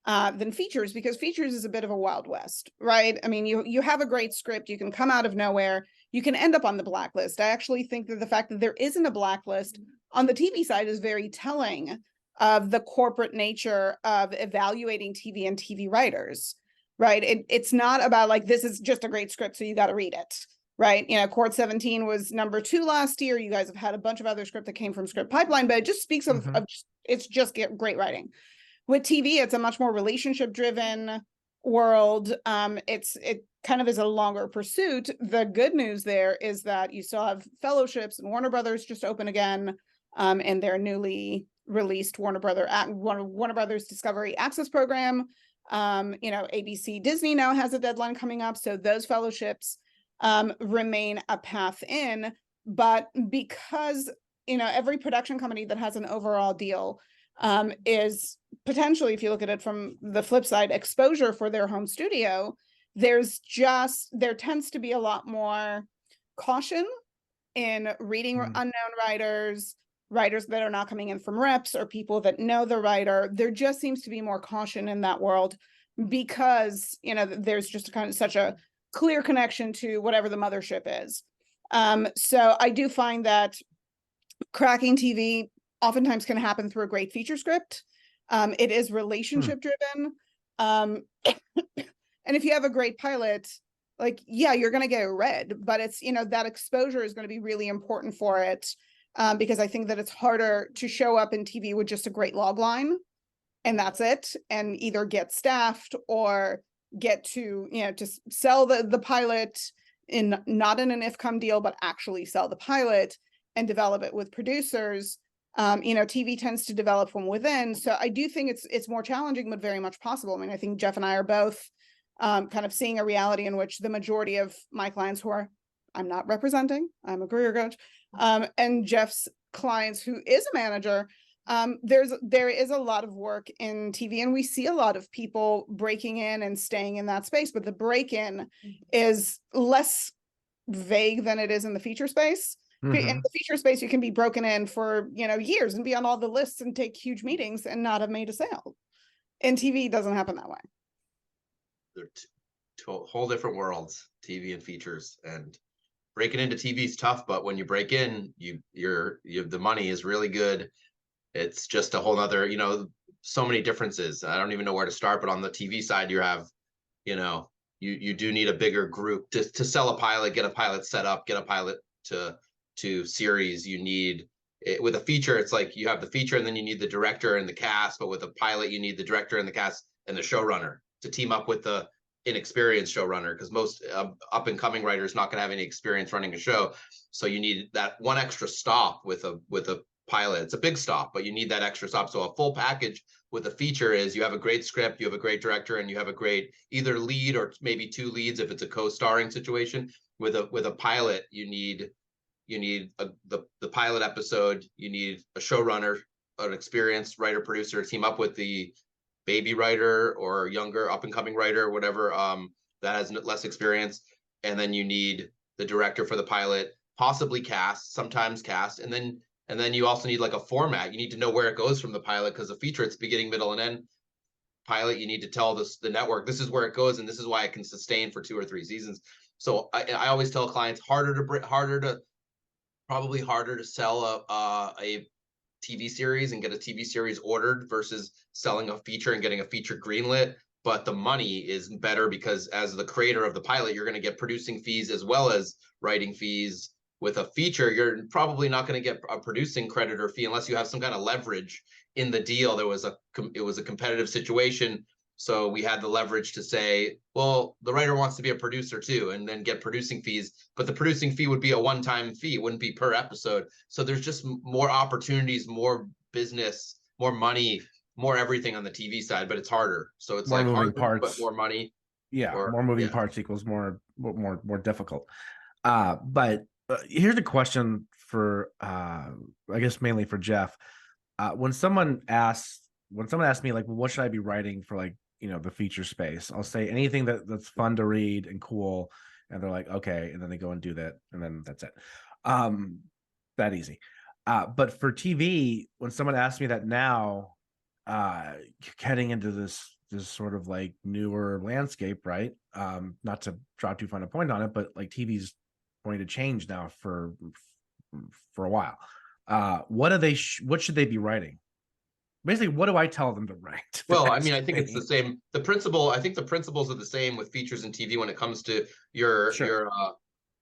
than features, because features is a bit of a Wild West, right? I mean, you have a great script, you can come out of nowhere, you can end up on the blacklist. I actually think that the fact that there isn't a blacklist on the TV side is very telling of the corporate nature of evaluating TV and TV writers, right? It's not about like, this is just a great script, so you got to read it, right? You know, Court 17 was #2 last year. You guys have had a bunch of other script that came from Script Pipeline, but it just speaks of it's just great writing. With TV, it's a much more relationship driven world. It kind of is a longer pursuit. The good news there is that you still have fellowships, and Warner Brothers just open again, and their newly released Warner Brothers Discovery Access program. ABC Disney now has a deadline coming up, so those fellowships remain a path in. But because every production company that has an overall deal is potentially, if you look at it from the flip side, exposure for their home studio, there tends to be a lot more caution in reading unknown writers that are not coming in from reps or people that know the writer. There just seems to be more caution in that world because there's just such a clear connection to whatever the mothership is. So I do find that cracking TV oftentimes can happen through a great feature script. It is relationship driven. And if you have a great pilot, like, yeah, you're going to get it read, but it's, that exposure is going to be really important for it. Because I think that it's harder to show up in TV with just a great log line and that's it, and either get staffed or get to, to sell the pilot not in an IFCOM deal, but actually sell the pilot and develop it with producers. TV tends to develop from within. So I do think it's more challenging, but very much possible. I mean, I think Jeff and I are both kind of seeing a reality in which the majority of my clients who are, I'm not representing, I'm a career coach, and Jeff's clients who is a manager, there is a lot of work in TV, and we see a lot of people breaking in and staying in that space, but the break-in is less vague than it is in the feature space. In the feature space, you can be broken in for years and be on all the lists and take huge meetings and not have made a sale. In TV, it doesn't happen that way. They're whole different worlds, TV and features, and breaking into TV is tough. But when you break in, the money is really good. It's just a whole nother, so many differences. I don't even know where to start. But on the TV side, you have, you do need a bigger group to sell a pilot, get a pilot set up, get a pilot to series. You need it. With a feature, it's like you have the feature and then you need the director and the cast, but with a pilot you need the director and the cast and the showrunner to team up with the inexperienced showrunner, because most up and coming writers not going to have any experience running a show, so you need that one extra stop with a pilot. It's a big stop, but you need that extra stop. So a full package with a feature is you have a great script, you have a great director, and you have a great either lead or maybe two leads if it's a co-starring situation. With a pilot, you need the pilot episode, you need a showrunner, an experienced writer producer to team up with the baby writer or younger up and coming writer, whatever, that has less experience, and then you need the director for the pilot, possibly sometimes cast, and then you also need like a format. You need to know where it goes from the pilot, because the feature, it's beginning, middle, and end. pilot, you need to tell the network, this is where it goes, and this is why it can sustain for 2 or 3 seasons. So I always tell clients, probably harder to sell a TV series and get a TV series ordered versus selling a feature and getting a feature greenlit. But the money is better because as the creator of the pilot, you're going to get producing fees as well as writing fees. With a feature, you're probably not going to get a producing credit or fee unless you have some kind of leverage in the deal. It was a competitive situation. So we had the leverage to say, well, the writer wants to be a producer too, and then get producing fees, but the producing fee would be a one-time fee. It wouldn't be per episode. So there's just more opportunities, more business, more money, more everything on the TV side, but it's harder. So it's More like moving harder, parts. but more money. Yeah, Or- more moving yeah. parts equals more difficult. But here's a question for I guess mainly for Jeff. When someone asks me like, well, what should I be writing for, like, you know, the feature space, I'll say anything that's fun to read and cool, and they're like, okay, and then they go and do that, and then that's it. That easy. But for TV, when someone asks me that now, heading into this sort of like newer landscape, right? Not to draw too fine a point on it, but like TV's going to change now for a while. What should they be writing? Basically, what do I tell them to write? Well, I mean, I think it's the same. I think the principles are the same with features and TV when it comes to your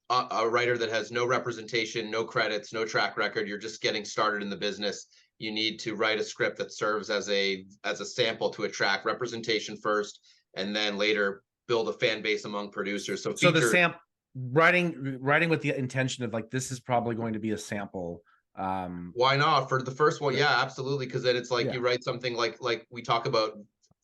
a writer that has no representation, no credits, no track record. You're just getting started in the business. You need to write a script that serves as a sample to attract representation first, and then later build a fan base among producers. So the writing with the intention of like, this is probably going to be a sample. Why not for the first one? Yeah, absolutely. Because then it's like you write something like we talk about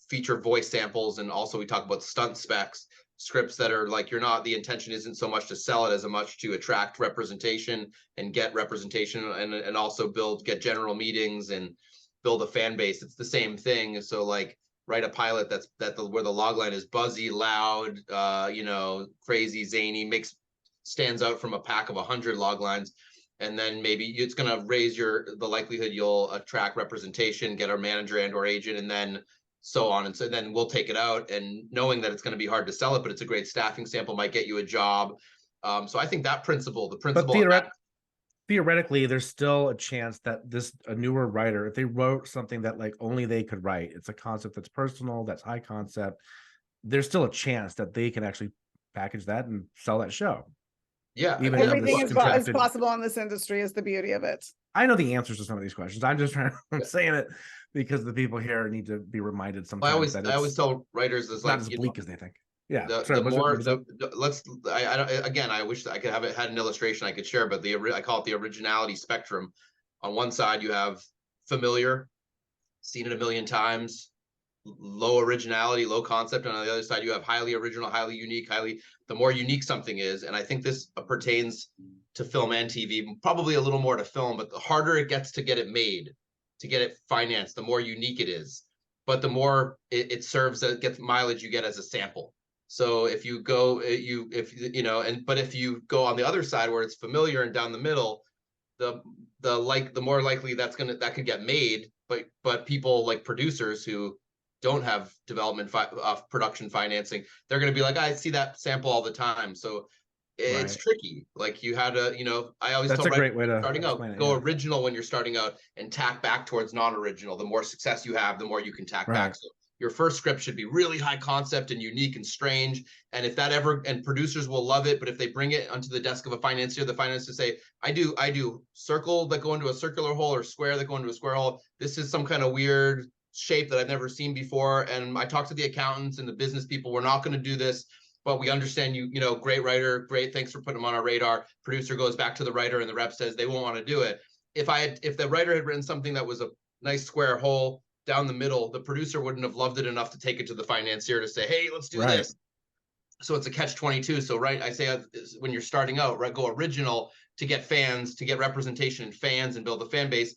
feature voice samples, and also we talk about stunt specs, scripts that are like, the intention isn't so much to sell it as much to attract representation and get representation, and also get general meetings and build a fan base. It's the same thing. So like write a pilot where the log line is buzzy, loud, crazy, zany, stands out from a pack of 100 log lines. And then maybe it's going to raise the likelihood you'll attract representation, get our manager and or agent, and then so on. And so then we'll take it out, and knowing that it's going to be hard to sell it, but it's a great staffing sample, might get you a job. So I think that principle. But theoretically, there's still a chance that a newer writer, if they wrote something that like only they could write, it's a concept that's personal, that's high concept, there's still a chance that they can actually package that and sell that show. Yeah, everything is possible in this industry is the beauty of it. I know the answers to some of these questions. I'm saying it because the people here need to be reminded sometimes. I always tell writers it's not as bleak as they think. Yeah. I wish I could have had an illustration I could share, but I call it the originality spectrum. On one side, you have familiar, seen it a million times, low originality, low concept, and on the other side you have highly original, highly unique, the more unique something is. And I think this pertains to film and TV, probably a little more to film, but the harder it gets to get it made, to get it financed, the more unique it is, but the more it serves that gets mileage you get as a sample. So if you go if you go on the other side where it's familiar and down the middle, the more likely that could get made, but people like producers who don't have production financing, they're going to be like, I see that sample all the time. So it's tricky. Like you had to, I always that's tell a great way to starting out, go original when you're starting out and tack back towards non-original. The more success you have, the more you can tack back. So your first script should be really high concept and unique and strange. And if that and producers will love it, but if they bring it onto the desk of a financier, the financier say, I do circle that go into a circular hole or square that go into a square hole. This is some kind of weird shape that I've never seen before. And I talked to the accountants and the business people. We're not going to do this, but we understand you, great writer, great. Thanks for putting them on our radar. Producer goes back to the writer and the rep says they won't want to do it. If the writer had written something that was a nice square hole down the middle, the producer wouldn't have loved it enough to take it to the financier to say, hey, let's do this. So it's a catch-22. So I say when you're starting out, go original to get fans, to get representation and fans and build a fan base.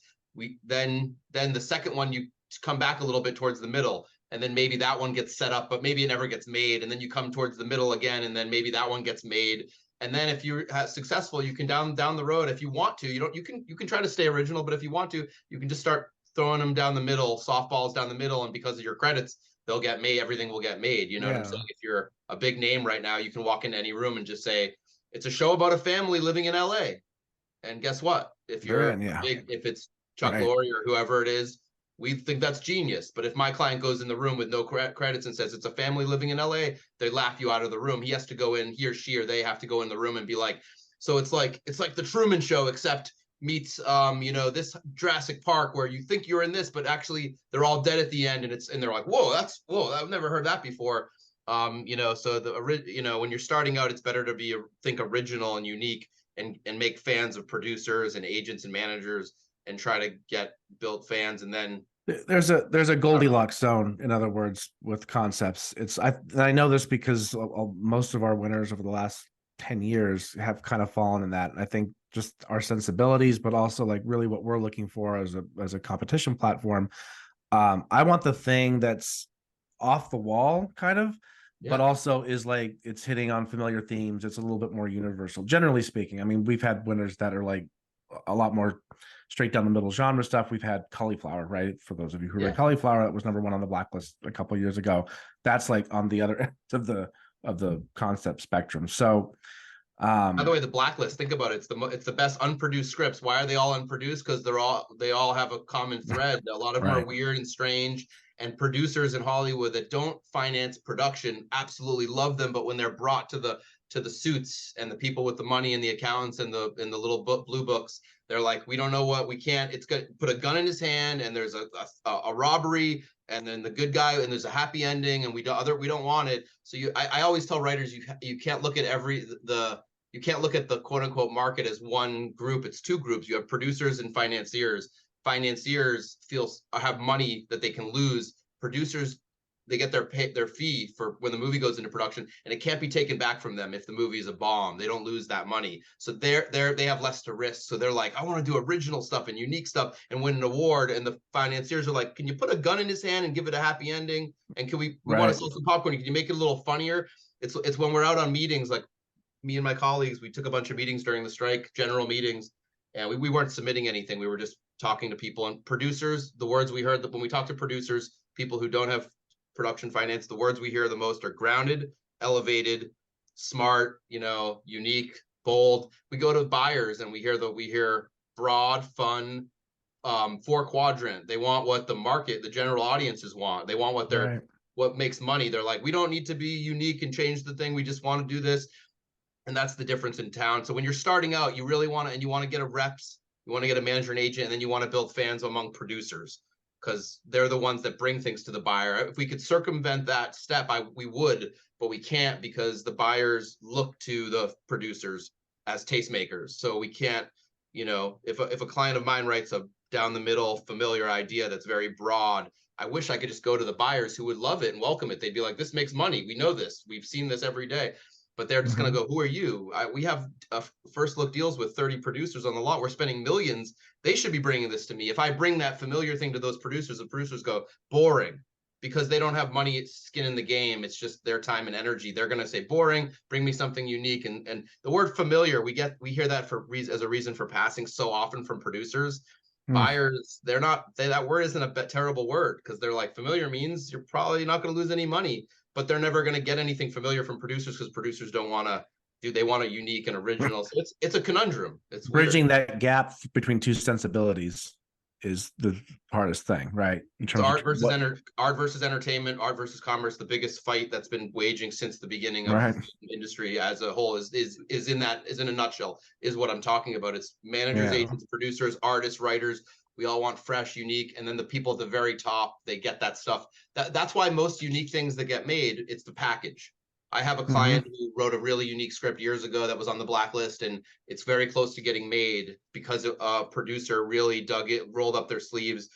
Then the second one, you come back a little bit towards the middle, and then maybe that one gets set up, but maybe it never gets made. And then you come towards the middle again, and then maybe that one gets made. And then if you're successful, you can down the road, if you want to, you can try to stay original, but if you want to, you can just start throwing them down the middle, softballs down the middle, and because of your credits, they'll get made. Everything will get made. You know what I'm saying? If you're a big name right now, you can walk into any room and just say, it's a show about a family living in LA. And guess what? If you're big, if it's Chuck Lorre or whoever it is, we think that's genius. But if my client goes in the room with no credits and says it's a family living in LA, they laugh you out of the room. He has to go in, he or she or they have to go in the room and be like, so it's like the Truman Show, except meets you know, this Jurassic Park where you think you're in this, but actually they're all dead at the end, and they're like, whoa, I've never heard that before. You know, so you know, when you're starting out, it's better to think original and unique, and make fans of producers and agents and managers, and try to build fans. And then there's a Goldilocks zone, in other words, with concepts. I know this because most of our winners over the last 10 years have kind of fallen in that. And I think just our sensibilities, but also like really what we're looking for as a competition platform. I want the thing that's off the wall kind of, but also is like, it's hitting on familiar themes. It's a little bit more universal, generally speaking. I mean, we've had winners that are like a lot more straight down the middle genre stuff. We've had Cauliflower, right? For those of you who read Cauliflower, that was #1 on the blacklist a couple of years ago. That's like on the other end of the concept spectrum. So by the way, the blacklist, think about it, it's the best unproduced scripts. Why are they all unproduced? Because they all have a common thread. A lot of them are weird and strange, and producers in Hollywood that don't finance production absolutely love them, but when they're brought to the suits and the people with the money and the accountants and the little blue books, they're like, we don't know what, we can't, it's gonna put a gun in his hand, and there's a robbery, and then the good guy, and there's a happy ending, and we don't want it. So I always tell writers, you can't look at you can't look at the quote unquote market as one group. It's two groups. You have producers and financiers. Financiers have money that they can lose. Producers, they get their fee for when the movie goes into production, and it can't be taken back from them if the movie is a bomb. They don't lose that money. So they have less to risk. So they're like, I want to do original stuff and unique stuff and win an award. And the financiers are like, can you put a gun in his hand and give it a happy ending? And can we want to sell some popcorn? Can you make it a little funnier? It's when we're out on meetings, like me and my colleagues, we took a bunch of meetings during the strike, general meetings, and we weren't submitting anything. We were just talking to people, and producers, the words we heard when we talk to producers, people who don't have production finance, the words we hear the most are grounded, elevated, smart, you know, unique, bold. We go to buyers and we hear broad, fun, 4-quadrant. They want what the market, the general audiences want. They want what makes money. They're like, we don't need to be unique and change the thing. We just want to do this. And that's the difference in town. So when you're starting out, you really want to get a reps, you want to get a manager and agent, and then you want to build fans among producers, because they're the ones that bring things to the buyer. If we could circumvent that step, we would, but we can't, because the buyers look to the producers as tastemakers. So we can't, you know, if a client of mine writes a down the middle familiar idea that's very broad, I wish I could just go to the buyers who would love it and welcome it. They'd be like, this makes money. We know this. We've seen this every day. But they're just going to go, who are you? We have first look deals with 30 producers on the lot. We're spending millions. They should be bringing this to me. If I bring that familiar thing to those producers, the producers go, boring, because they don't have money, skin in the game. It's just their time and energy. They're going to say, boring, bring me something unique. And the word familiar, we hear that as a reason for passing so often from producers. Buyers, that word isn't a terrible word, because they're like, familiar means you're probably not going to lose any money. But they're never going to get anything familiar from producers, because producers don't want to they want a unique and original. So it's a conundrum. It's bridging weird. That gap between two sensibilities is the hardest thing, right? In terms art of art versus entertainment, art versus commerce. The biggest fight that's been waging since the beginning of the industry as a whole is in a nutshell is what I'm talking about. It's managers, agents, producers, artists, writers. We all want fresh, unique, and then the people at the very top, they get that stuff. That's why most unique things that get made, it's the package. I have a client who wrote a really unique script years ago that was on the blacklist, and it's very close to getting made because a producer really dug it, rolled up their sleeves,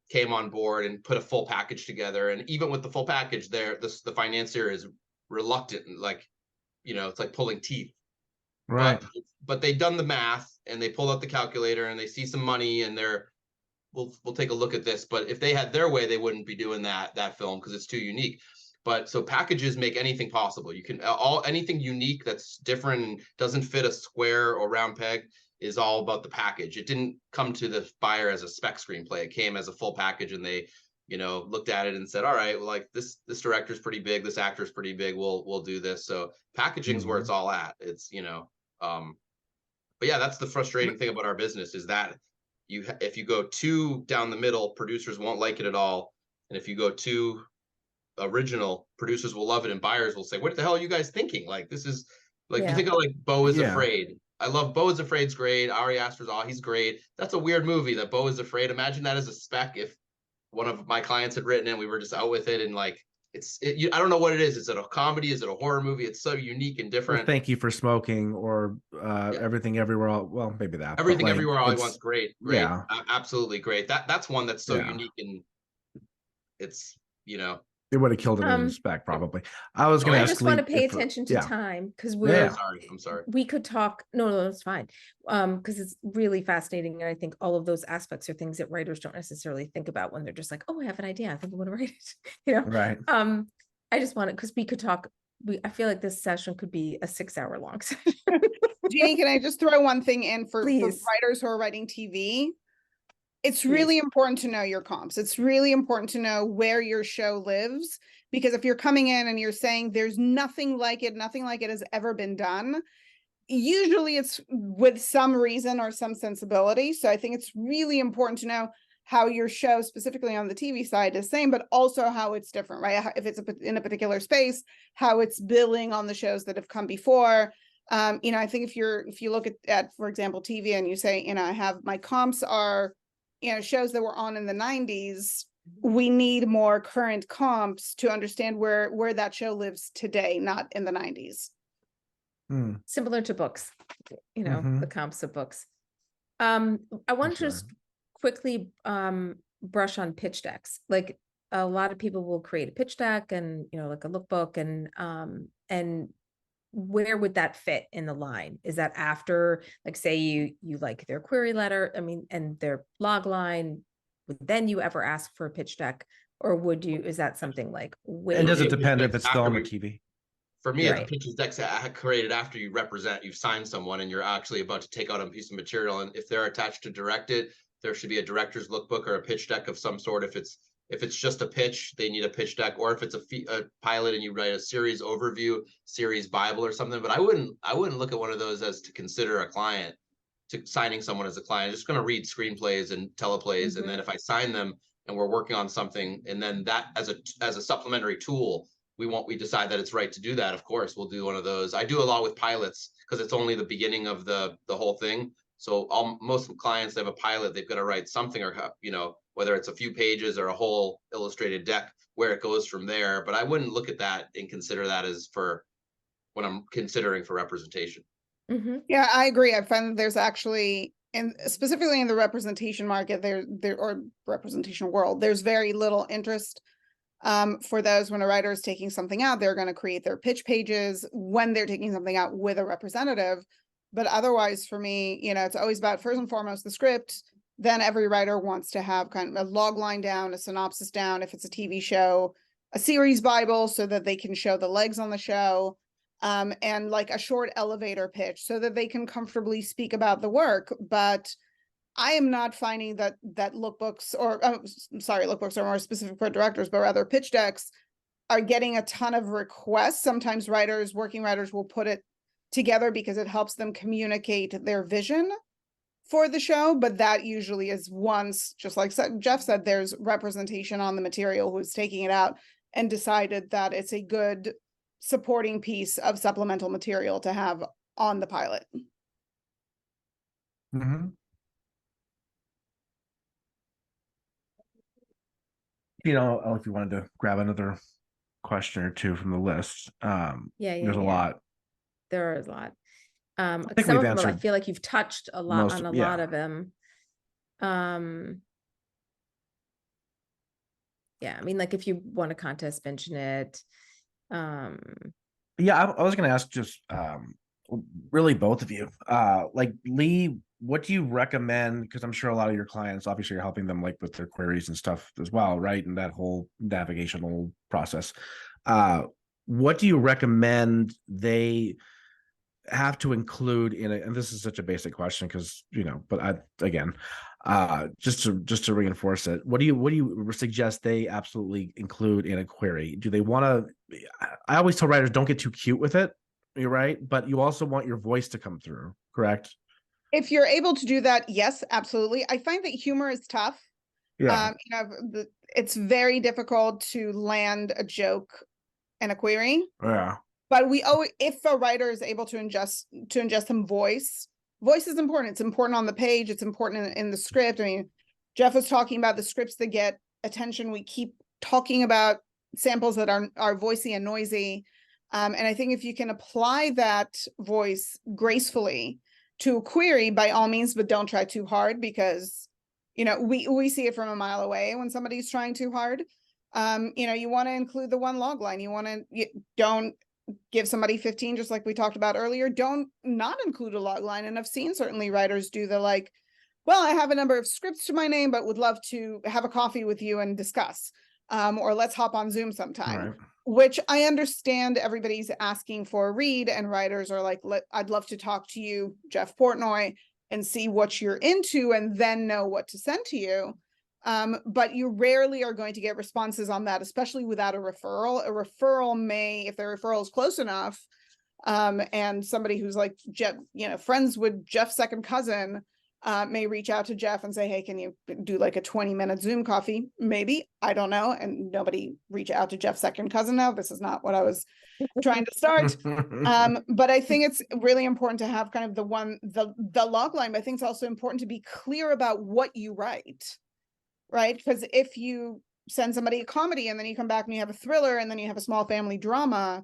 came on board, and put a full package together. And even with the full package, the financier is reluctant, like, you know, it's like pulling teeth. Right. But they've done the math, and they pulled out the calculator, and they see some money, and we'll take a look at this. But if they had their way, they wouldn't be doing that film, because it's too unique. But so packages make anything possible. You can anything unique that's different and doesn't fit a square or round peg. is all about the package. It didn't come to the buyer as a spec screenplay. It came as a full package, and they, you know, looked at it and said, all right, well, like this director's pretty big, this actor's pretty big, we'll do this. So packaging's where it's all at. It's, you know, but yeah, that's the frustrating thing about our business, is that if you go too down the middle, producers won't like it at all. And if you go too original, producers will love it, and buyers will say, what the hell are you guys thinking? Like, this is like, you think of like Beau is Afraid. I love Beau is Afraid's great. Ari Aster's he's great. That's a weird movie, that Beau is Afraid. Imagine that as a spec if one of my clients had written it and we were just out with it, and like I don't know what it is. Is it a comedy? Is it a horror movie? It's so unique and different. Or Thank You for Smoking, or Everything Everywhere All, well, maybe that. Everything Everywhere All at Once, great. Yeah, absolutely great. That's one that's so unique, and it's, you know, it would have killed it in the spec probably. I was going to ask. I just want to pay attention to time, because we're I'm sorry. We could talk. No, it's fine. Because it's really fascinating, and I think all of those aspects are things that writers don't necessarily think about when they're just like, oh, I have an idea, I think I want to write it. You know, right? I just want it because we could talk. I feel like this session could be a 6-hour long session. Jeannie, can I just throw one thing in for Please. writers who are writing TV? It's really important to know your comps. It's really important to know where your show lives, because if you're coming in and you're saying there's nothing like it has ever been done, usually it's with some reason or some sensibility. So I think it's really important to know how your show, specifically on the TV side, is same, but also how it's different, right? If it's in a particular space, how it's billing on the shows that have come before. You know, I think if you look at, for example, TV, and you say, you know, I have my comps are, you know, shows that were on in the 90s, we need more current comps to understand where that show lives today, not in the 90s. Similar to books, you know, the comps of books. I want to just quickly brush on pitch decks. Like, a lot of people will create a pitch deck and, you know, like a lookbook, and where would that fit in the line? Is that after, like, say you like their query letter, I mean, and their log line, would then you ever ask for a pitch deck, or would you, is that something like, wait? And does it depend if it's still on the TV? For me, the pitch decks created after you've signed someone and you're actually about to take out a piece of material, and if they're attached to direct it, there should be a director's lookbook or a pitch deck of some sort. If it's just a pitch, they need a pitch deck, or if it's a pilot and you write a series overview, series Bible or something. But I wouldn't look at one of those as to consider a client, to signing someone as a client. I'm just going to read screenplays and teleplays, and then if I sign them and we're working on something, and then that as a supplementary tool, we decide that it's right to do that, of course we'll do one of those. I do a lot with pilots because it's only the beginning of the whole thing. So most clients, they have a pilot, they've got to write something, or, you know, whether it's a few pages or a whole illustrated deck, where it goes from there. But I wouldn't look at that and consider that as for when I'm considering for representation. Yeah, I agree. I find that there's actually, and specifically in the representation market, or representation world, there's very little interest for those. When a writer is taking something out, they're going to create their pitch pages when they're taking something out with a representative. But otherwise, for me, you know, it's always about, first and foremost, the script. Then every writer wants to have kind of a log line down, a synopsis down, if it's a TV show, a series Bible, so that they can show the legs on the show, and like a short elevator pitch so that they can comfortably speak about the work. But I am not finding that lookbooks, or lookbooks are more specific for directors, but rather pitch decks are getting a ton of requests. Sometimes working writers will put it together because it helps them communicate their vision for the show, but that usually is once, just like Jeff said, there's representation on the material who's taking it out and decided that it's a good supporting piece of supplemental material to have on the pilot. You know, if you wanted to grab another question or two from the list, there's a lot. There is a lot. I Some think of we've them, I answered feel like you've touched a lot on a lot of them. Yeah, I mean, like, if you want a contest, mention it. Yeah, I was going to ask just really both of you. Like, Lee, what do you recommend? Because I'm sure a lot of your clients, obviously, you're helping them like with their queries and stuff as well, right? And that whole navigational process. What do you recommend they have to include in it, and this is such a basic question because but just to reinforce it, what do you suggest they absolutely include in a query? Do they want to? I always tell writers, don't get too cute with it. You're right, but you also want your voice to come through, correct? If you're able to do that, yes, absolutely. I find that humor is tough. Yeah. It's very difficult to land a joke in a query. Yeah. But if a writer is able to ingest some voice is important. It's important on the page. It's important in the script. I mean, Jeff was talking about the scripts that get attention. We keep talking about samples that are voicey and noisy. And I think if you can apply that voice gracefully to a query, by all means, but don't try too hard, because we see it from a mile away when somebody's trying too hard. You want to include the one log line. Don't give somebody 15, just like we talked about earlier. Don't not include a log line. And I've seen certainly writers do the well, I have a number of scripts to my name, but would love to have a coffee with you and discuss, or let's hop on Zoom sometime. Right. Which I understand everybody's asking for a read, and writers are like, I'd love to talk to you, Jeff Portnoy, and see what you're into and then know what to send to you. But you rarely are going to get responses on that, especially without a referral. A referral may, if the referral is close enough, and somebody who's like Jeff, friends with Jeff's second cousin, may reach out to Jeff and say, hey, can you do like a 20-minute Zoom coffee? Maybe, I don't know. And nobody reach out to Jeff's second cousin now. This is not what I was trying to start. But I think it's really important to have kind of the log line. But I think it's also important to be clear about what you write, right? Because if you send somebody a comedy and then you come back and you have a thriller and then you have a small family drama,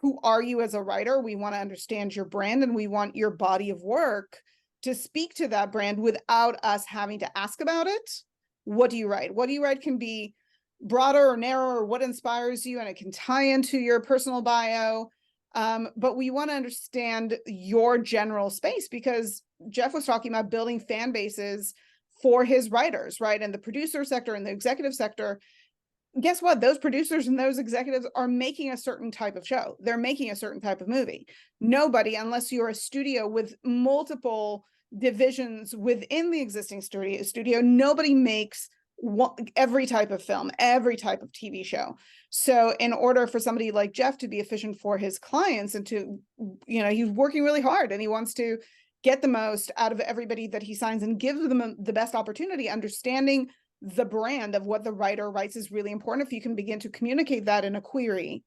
who are you as a writer? We want to understand your brand, and we want your body of work to speak to that brand without us having to ask about it. What do you write? What do you write can be broader or narrower, or what inspires you, and it can tie into your personal bio. But we want to understand your general space, because Jeff was talking about building fan bases for his writers, right? And the producer sector and the executive sector, guess what? Those producers and those executives are making a certain type of show. They're making a certain type of movie. Nobody, unless you're a studio with multiple divisions within the existing studio, nobody makes every type of film, every type of TV show. So in order for somebody like Jeff to be efficient for his clients, and to, he's working really hard and he wants to get the most out of everybody that he signs and give them the best opportunity, understanding the brand of what the writer writes is really important. If you can begin to communicate that in a query,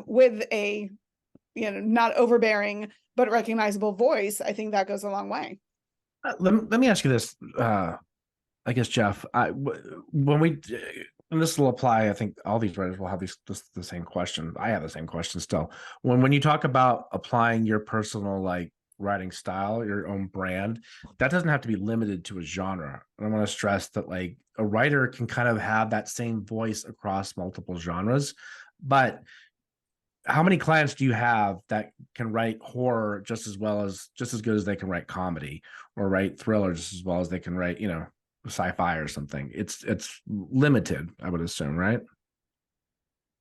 with a, not overbearing, but recognizable voice, I think that goes a long way. Let me ask you this, I guess, Jeff, when we, and this will apply, I think all these writers will have the same question. I have the same question still. When you talk about applying your personal, writing style, your own brand, that doesn't have to be limited to a genre. And I want to stress that a writer can kind of have that same voice across multiple genres. But how many clients do you have that can write horror just as good as they can write comedy, or write thriller just as well as they can write, sci-fi or something? It's limited, I would assume, right?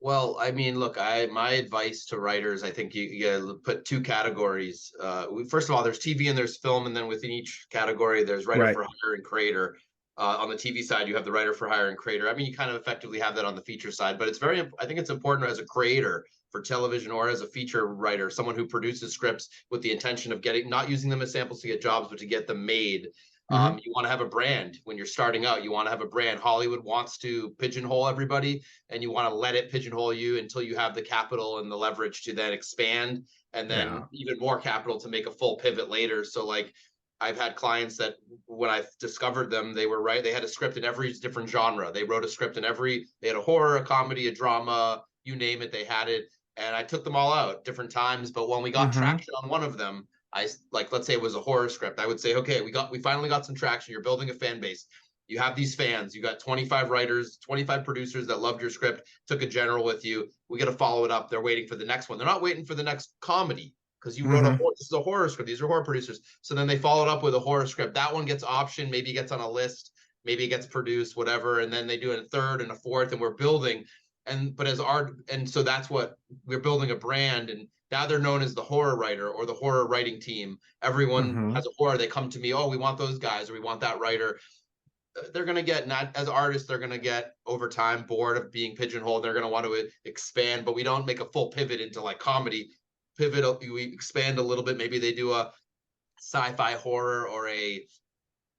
Well, I mean, look, my advice to writers, I think you gotta put two categories. First of all, there's TV and there's film, and then within each category, there's writer for hire and creator. On the TV side, you have the writer for hire and creator. I mean, you kind of effectively have that on the feature side, but I think it's important as a creator for television, or as a feature writer, someone who produces scripts with the intention of not using them as samples to get jobs, but to get them made. You want to have a brand when you're starting out. You want to have a brand. Hollywood wants to pigeonhole everybody, and you want to let it pigeonhole you until you have the capital and the leverage to then expand, and then even more capital to make a full pivot later. So I've had clients that when I discovered them, they had a script in every different genre. They wrote a script they had a horror, a comedy, a drama, you name it, they had it. And I took them all out different times. But when we got traction on one of them, let's say it was a horror script, I would say, okay, we finally got some traction. You're building a fan base. You have these fans. You got 25 writers, 25 producers that loved your script, took a general with you. We got to follow it up. They're waiting for the next one. They're not waiting for the next comedy, because you wrote this is a horror script. These are horror producers. So then they followed up with a horror script. That one gets optioned, maybe gets on a list, maybe it gets produced, whatever. And then they do a third and a fourth, and we're building. So that's what we're building, a brand. And Now they're known as the horror writer or the horror writing team. Everyone has a horror. They come to me, oh, we want those guys or we want that writer. They're going to get, not as artists, they're going to get over time bored of being pigeonholed. They're going to want to expand, but we don't make a full pivot into like comedy. Pivot, we expand a little bit. Maybe they do a sci-fi horror or a,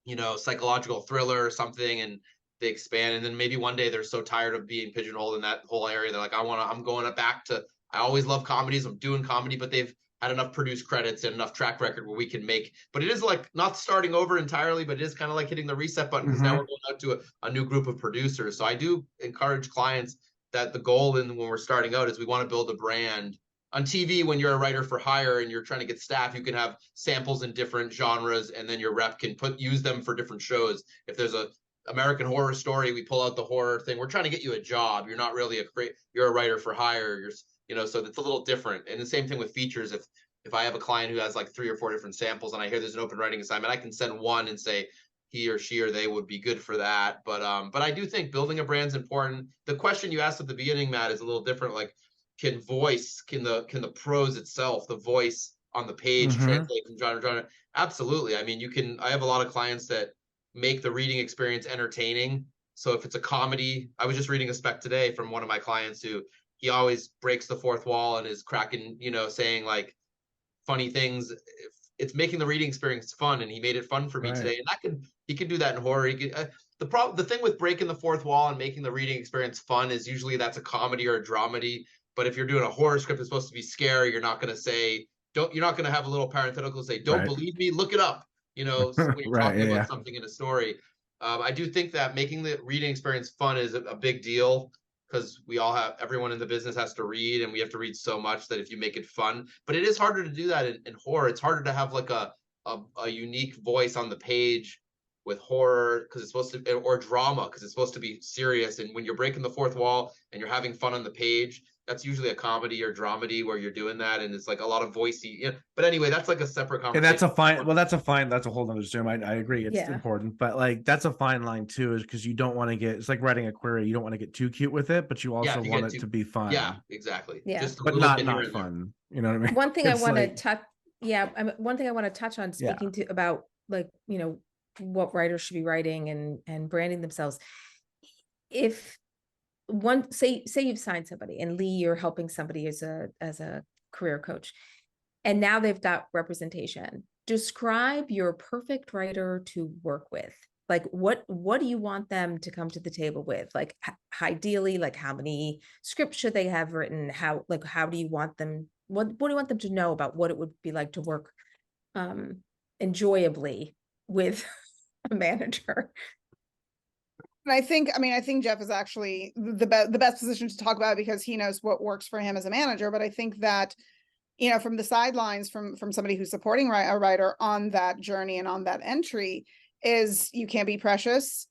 you know, psychological thriller or something, and they expand. And then maybe one day they're so tired of being pigeonholed in that whole area. They're like, I'm going back to, I always love comedies. I'm doing comedy, but they've had enough produced credits and enough track record where we can make, but it is like not starting over entirely, but it is kind of like hitting the reset button because now we're going out to a new group of producers. So I do encourage clients that the goal when we're starting out is we want to build a brand. On TV, when you're a writer for hire and you're trying to get staff, you can have samples in different genres, and then your rep can use them for different shows. If there's a American Horror Story, we pull out the horror thing. We're trying to get you a job. You're not really you're a writer for hire. So it's a little different. And the same thing with features. If I have a client who has like 3 or 4 different samples and I hear there's an open writing assignment, I can send one and say he or she or they would be good for that. But I do think building a brand's important. The question you asked at the beginning, Matt, is a little different. Like, can the prose itself, the voice on the page translate from genre to genre? Absolutely. I mean, I have a lot of clients that make the reading experience entertaining. So if it's a comedy, I was just reading a spec today from one of my clients who he always breaks the fourth wall and is cracking, saying like funny things. It's making the reading experience fun, and he made it fun for me today. And he can do that in horror. The thing with breaking the fourth wall and making the reading experience fun is usually that's a comedy or a dramedy. But if you're doing a horror script that's supposed to be scary, you're not going to say, you're not going to have a little parenthetical say, don't believe me, look it up. So when you're talking about something in a story. I do think that making the reading experience fun is a big deal, because everyone in the business has to read, and we have to read so much that if you make it fun, but it is harder to do that in horror. It's harder to have like a unique voice on the page with horror, because it's supposed to, or drama, because it's supposed to be serious. And when you're breaking the fourth wall and you're having fun on the page, that's usually a comedy or dramedy where you're doing that, and it's like a lot of voicey. But anyway, that's like a separate conversation. And that's a whole other Zoom. I agree, it's important, but like that's a fine line too, is because you don't want to get, it's like writing a query. You don't want to get too cute with it, but you also want it to be fun. Yeah, exactly. Yeah, but not fun. You know what I mean? One thing I want to touch. Yeah, one thing I want to touch on, speaking to about like what writers should be writing and branding themselves. If say you've signed somebody, and Lee, you're helping somebody as a career coach, and now they've got representation. Describe your perfect writer to work with. Like what do you want them to come to the table with? Like ideally, like how many scripts should they have written? How do you want them? What do you want them to know about what it would be like to work enjoyably with a manager? And I think Jeff is actually the best position to talk about, because he knows what works for him as a manager. But I think that, from the sidelines, from somebody who's supporting a writer on that journey and on that entry, is you can't be precious.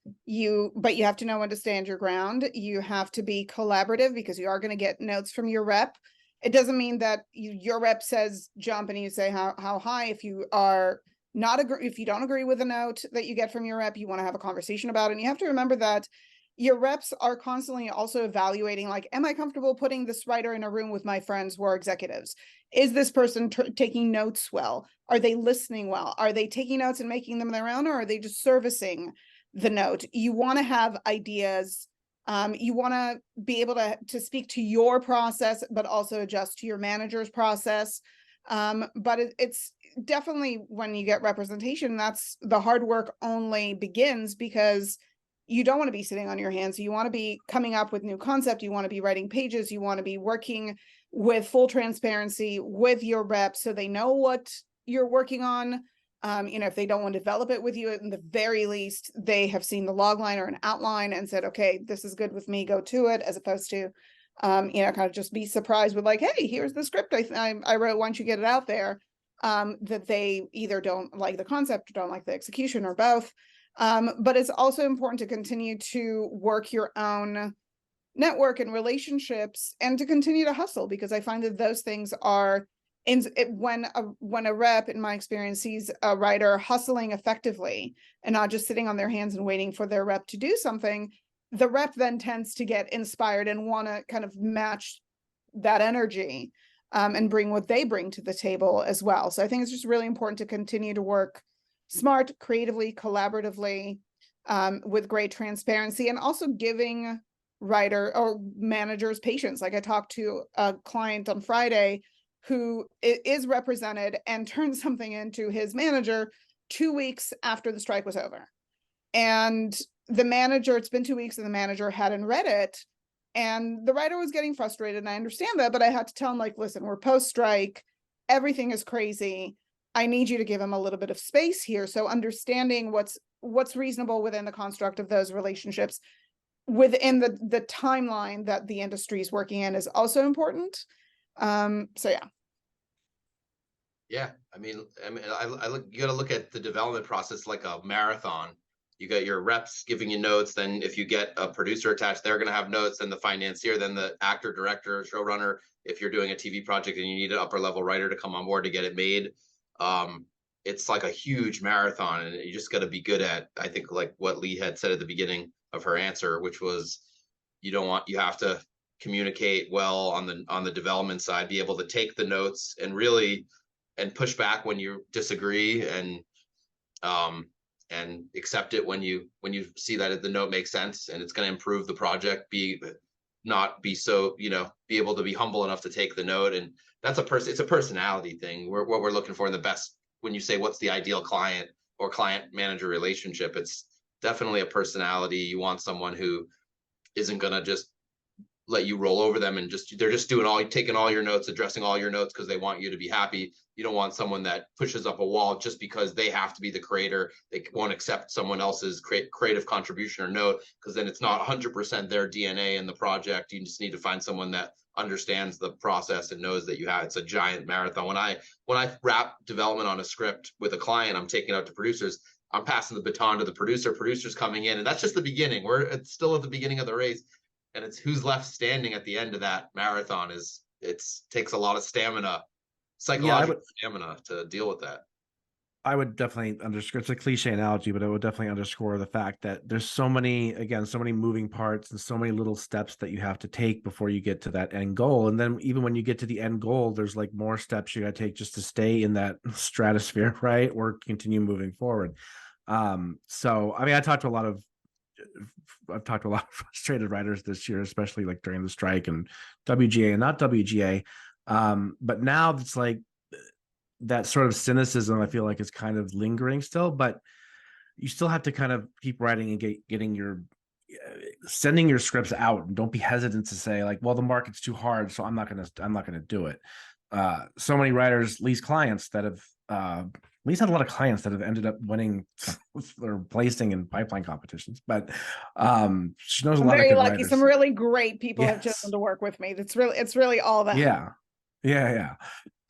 But you have to know when to stand your ground. You have to be collaborative, because you are going to get notes from your rep. It doesn't mean that your rep says jump and you say how high. If you are if you don't agree with a note that you get from your rep, you want to have a conversation about it. And you have to remember that your reps are constantly also evaluating, like, am I comfortable putting this writer in a room with my friends who are executives? Is this person taking notes well? Are they listening well? Are they taking notes and making them their own, or are they just servicing the note? You want to have ideas. You want to be able to speak to your process, but also adjust to your manager's process. But it's definitely, when you get representation, that's the hard work only begins, because you don't want to be sitting on your hands. You want to be coming up with new concept. You want to be writing pages. You want to be working with full transparency with your reps, so they know what you're working on. If they don't want to develop it with you, at the very least, they have seen the log line or an outline and said, okay, this is good with me, go to it, as opposed to kind of just be surprised with like, hey, here's the script I wrote, why don't you get it out there? That they either don't like the concept or don't like the execution, or both. But it's also important to continue to work your own network and relationships, and to continue to hustle, because I find that those things are when a rep, in my experience, sees a writer hustling effectively and not just sitting on their hands and waiting for their rep to do something, the rep then tends to get inspired and want to kind of match that energy. and bring what they bring to the table as well. So I think it's just really important to continue to work smart, creatively, collaboratively, with great transparency, and also giving writer or managers patience. Like I talked to a client on Friday who is represented and turned something into his manager 2 weeks after the strike was over. And the manager, it's been 2 weeks and the manager hadn't read it. And the writer was getting frustrated, and I understand that, but I had to tell him, like, listen, we're post-strike, everything is crazy. I need you to give him a little bit of space here. So understanding what's reasonable within the construct of those relationships within the timeline that the industry is working in is also important. So yeah. Yeah, I mean, you got to look at the development process like a marathon. You got your reps giving you notes. Then if you get a producer attached, they're going to have notes. Then the financier, then the actor, director, showrunner. If you're doing a TV project and you need an upper level writer to come on board to get it made, it's like a huge marathon, and you just got to be good at, I think, like what Lee had said at the beginning of her answer, which was you have to communicate well on the development side, be able to take the notes and really push back when you disagree, and accept it when you see that the note makes sense and it's going to improve the project. Be able to be humble enough to take the note. And that's it's a personality thing. What we're looking for in the best, when you say what's the ideal client or client manager relationship, it's definitely a personality. You want someone who isn't going to just let you roll over them and they're just taking all your notes, addressing all your notes because they want you to be happy. You don't want someone that pushes up a wall just because they have to be the creator. They won't accept someone else's creative contribution or note, because then it's not 100% their DNA in the project. You just need to find someone that understands the process and knows that it's a giant marathon. When I wrap development on a script with a client, I'm taking it out to producers. I'm passing the baton to the producer's coming in, and that's just the beginning. It's still at the beginning of the race. And it's who's left standing at the end of that marathon takes a lot of stamina, psychological stamina to deal with that. I would definitely underscore, it's a cliche analogy, but I would definitely underscore the fact that there's so many moving parts and so many little steps that you have to take before you get to that end goal. And then even when you get to the end goal, there's like more steps you got to take just to stay in that stratosphere, right? Or continue moving forward. So, I mean, I've talked to a lot of frustrated writers this year, especially like during the strike and WGA and not WGA. But now it's like that sort of cynicism, I feel like, is kind of lingering still, but you still have to kind of keep writing and sending your scripts out, and don't be hesitant to say like, well, the market's too hard, so I'm not going to do it. So many writers, Lee's clients that have, Lee's had a lot of clients that have ended up winning or placing in pipeline competitions, but she knows a lot of good lucky. writers. Some really great people have Yes. chosen to work with me. It's really all that. Yeah.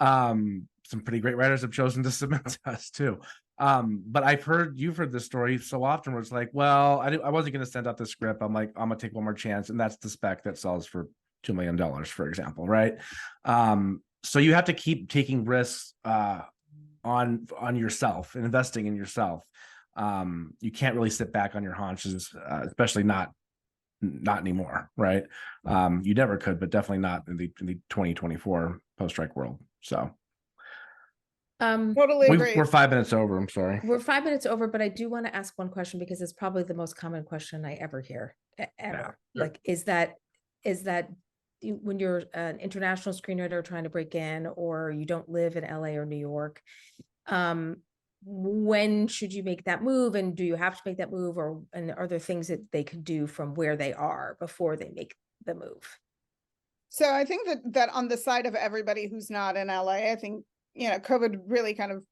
Some pretty great writers have chosen to submit to us too. But you've heard this story so often where it's like, well, I wasn't going to send out the script. I'm like, I'm gonna take one more chance, and that's the spec that sells for $2 million, for example, right? So you have to keep taking risks on yourself and investing in yourself. You can't really sit back on your haunches, especially not anymore, right? You never could, but definitely not in the 2024 post-strike world. So Totally agree. we're 5 minutes over. I'm sorry. We're 5 minutes over, but I do want to ask one question, because it's probably the most common question I ever hear, ever. Yeah, sure. Like, is that when you're an international screenwriter trying to break in, or you don't live in LA or New York, when should you make that move, and do you have to make that move, and are there things that they could do from where they are before they make the move? So I think that on the side of everybody who's not in LA, I think, COVID really kind of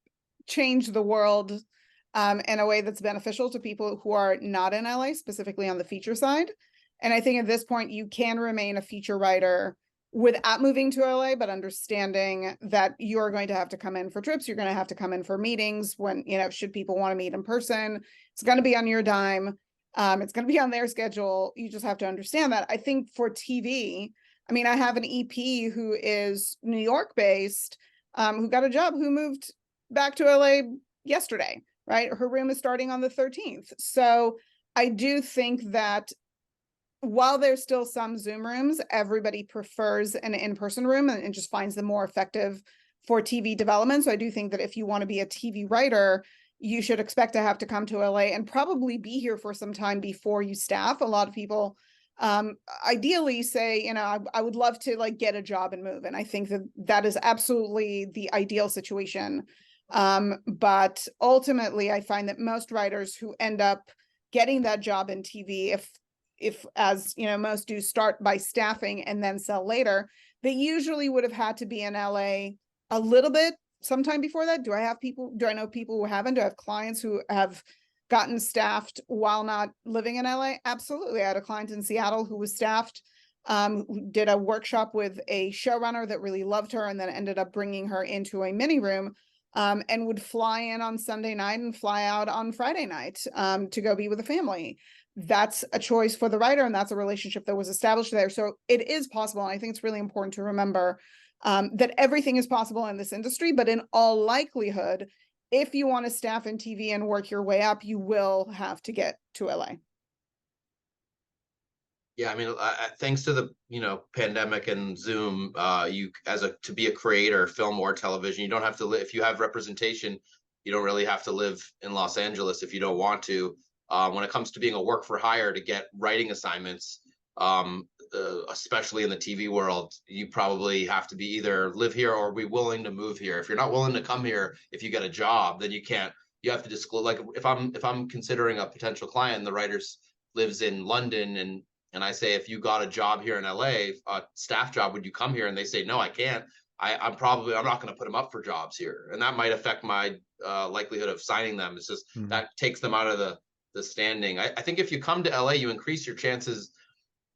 changed the world in a way that's beneficial to people who are not in LA, specifically on the feature side. And I think at this point, you can remain a feature writer without moving to LA, but understanding that you're going to have to come in for trips. You're going to have to come in for meetings when, should people want to meet in person, it's going to be on your dime. It's going to be on their schedule. You just have to understand that. I think for TV, I mean, I have an EP who is New York based, who got a job, who moved back to LA yesterday, right? Her room is starting on the 13th. So I do think that while there's still some Zoom rooms, everybody prefers an in-person room and just finds them more effective for TV development. So I do think that if you want to be a TV writer, you should expect to have to come to LA and probably be here for some time before you staff. A lot of people ideally say, you know, I would love to like get a job and move. And I think that that is absolutely the ideal situation. But ultimately, I find that most writers who end up getting that job in TV, if as you know, most do start by staffing and then sell later, they usually would have had to be in LA a little bit sometime before that. Do I know people who haven't? Do I have clients who have gotten staffed while not living in LA? Absolutely. I had a client in Seattle who was staffed, who did a workshop with a showrunner that really loved her and then ended up bringing her into a mini room, and would fly in on Sunday night and fly out on Friday night to go be with the family. That's a choice for the writer, and that's a relationship that was established there. So it is possible. And I think it's really important to remember that everything is possible in this industry, but in all likelihood, if you want to staff in TV and work your way up, you will have to get to LA. Yeah, I mean, thanks to the pandemic and Zoom, to be a creator, film or television, you don't have to live. If you have representation, you don't really have to live in Los Angeles if you don't want to. When it comes to being a work for hire to get writing assignments, especially in the TV world, you probably have to be either live here or be willing to move here. If you're not willing to come here, if you get a job, then you can't. You have to disclose. Like if I'm considering a potential client, and the writer lives in London, and I say, if you got a job here in LA, a staff job, would you come here? And they say, no, I can't. I'm not going to put them up for jobs here, and that might affect my likelihood of signing them. It's just that takes them out of the standing. I think if you come to LA, you increase your chances.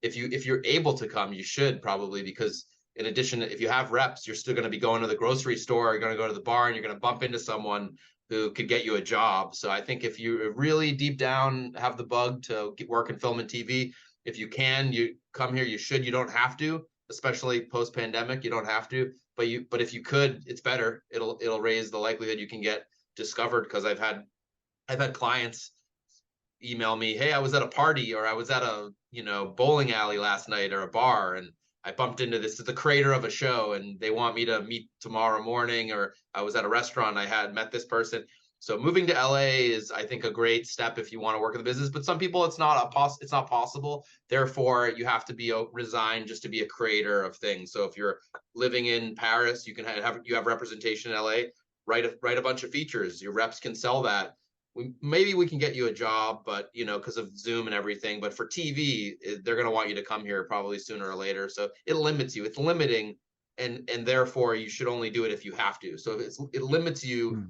If you're able to come, you should probably, because in addition, if you have reps, you're still going to be going to the grocery store, you're going to go to the bar, and you're going to bump into someone who could get you a job. So I think if you really deep down have the bug to work in film and TV, if you can, you come here. You should. You don't have to, especially post pandemic. You don't have to, but if you could, it's better. It'll raise the likelihood you can get discovered. Because I've had clients email me, hey, I was at a party, or I was at a bowling alley last night, or a bar, and I bumped into the creator of a show, and they want me to meet tomorrow morning, or I was at a restaurant, I had met this person. So moving to LA is, I think, a great step if you want to work in the business. But some people, it's not possible. Therefore, you have to be resigned just to be a creator of things. So if you're living in Paris, you have representation in LA. Write a bunch of features. Your reps can sell that. Maybe we can get you a job, but because of Zoom and everything. But for TV, they're going to want you to come here probably sooner or later. So it limits you. It's limiting, and therefore you should only do it if you have to. So if it limits you.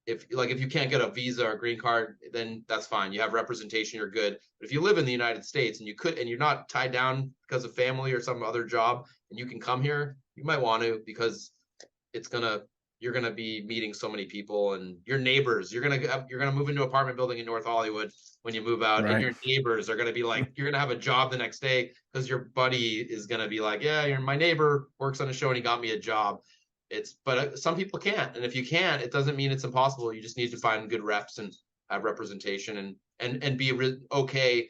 If you can't get a visa or green card, then that's fine. You have representation, you're good. But if you live in the United States and you're not tied down because of family or some other job, and you can come here, you might want to, because you're gonna be meeting so many people, and your neighbors. You're gonna move into an apartment building in North Hollywood when you move out, and your neighbors are gonna be like, you're gonna have a job the next day because your buddy is gonna be like, yeah, my neighbor works on a show and he got me a job. But some people can't, and if you can't, it doesn't mean it's impossible. You just need to find good reps and have representation, and be okay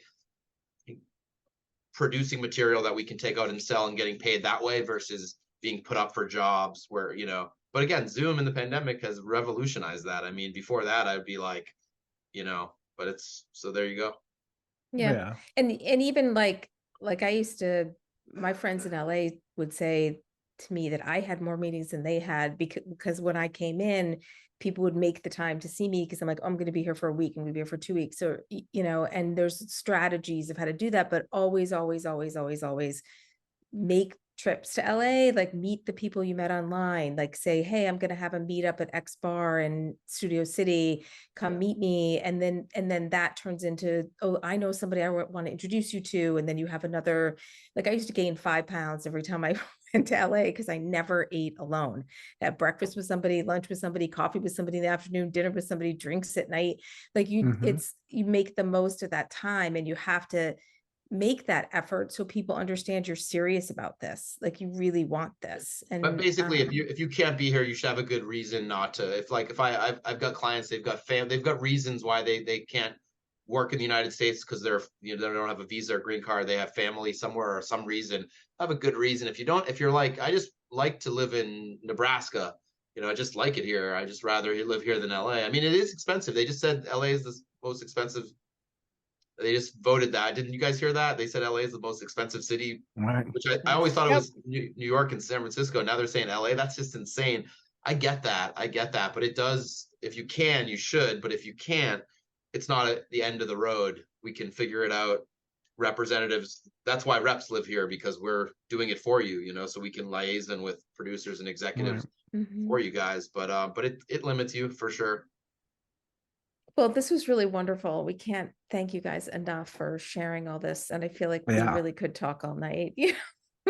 producing material that we can take out and sell and getting paid that way, versus being put up for jobs where But again, Zoom in the pandemic has revolutionized that. I mean, before that, I'd be like, but so there you go. Yeah. And even like I used to, my friends in LA would say to me that I had more meetings than they had, because when I came in, people would make the time to see me, because I'm like, oh, I'm going to be here for a week, I'm going to be here for 2 weeks, or and there's strategies of how to do that, but always make trips to LA, like meet the people you met online, like say, hey, I'm going to have a meetup at X bar in Studio City, come meet me. And then that turns into, oh, I know somebody I want to introduce you to. And then you have another, like I used to gain 5 pounds every time I went to LA, because I never ate alone. Had breakfast with somebody, lunch with somebody, coffee with somebody in the afternoon, dinner with somebody, drinks at night. Like you make the most of that time, and you have to make that effort so people understand you're serious about this, like you really want this. But basically, if you can't be here, you should have a good reason not to. I've got clients, they've got reasons why they can't work in the United States because they're, you know, they don't have a visa or green card, they have family somewhere or some reason, have a good reason. If you don't, if you're like, I just like to live in Nebraska, you know, I just like it here, I just rather live here than LA. I mean, it is expensive. They just said LA is the most expensive. They just voted that. Didn't you guys hear that? They said LA is the most expensive city, Right. which I always thought it Yep. was New York and San Francisco. Now they're saying LA. That's just insane. I get that. But it does, if you can, you should. But if you can't, it's not at the end of the road. We can figure it out. Representatives, that's why reps live here, because we're doing it for you, you know, so we can liaison with producers and executives Mhm. for you guys. But it limits you for sure. Well, this was really wonderful. We can't thank you guys enough for sharing all this. And I feel like we Yeah. really could talk all night. Yeah.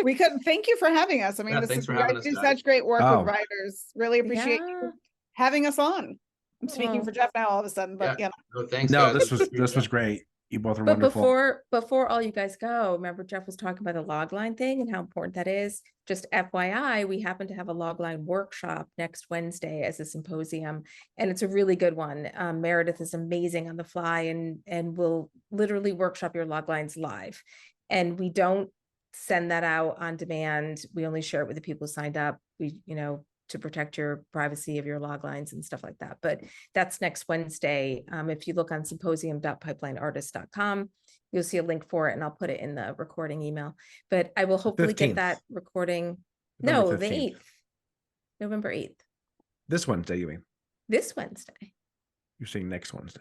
We couldn't, thank you for having us. I mean, Yeah, this thanks is, for you guys having us, do guys. such great work Oh. with writers. Really appreciate Yeah. you having us on. I'm speaking Oh. for Jeff now all of a sudden, but Yeah. yeah. No, thanks. No, guys. this was great. You both are But wonderful. before all you guys go, remember Jeff was talking about the logline thing and how important that is. Just FYI, we happen to have a logline workshop next Wednesday as a symposium, and it's a really good one. Meredith is amazing on the fly and will literally workshop your loglines live. And we don't send that out on demand. We only share it with the people who signed up. We, you know, to protect your privacy of your log lines and stuff like that. But that's next Wednesday. If you look on symposium.pipelineartist.com, you'll see a link for it, and I'll put it in the recording email. But I will hopefully 15th. get that recording. November No, the 15th. 8th, November 8th, This Wednesday, you mean? this Wednesday. You're saying next Wednesday.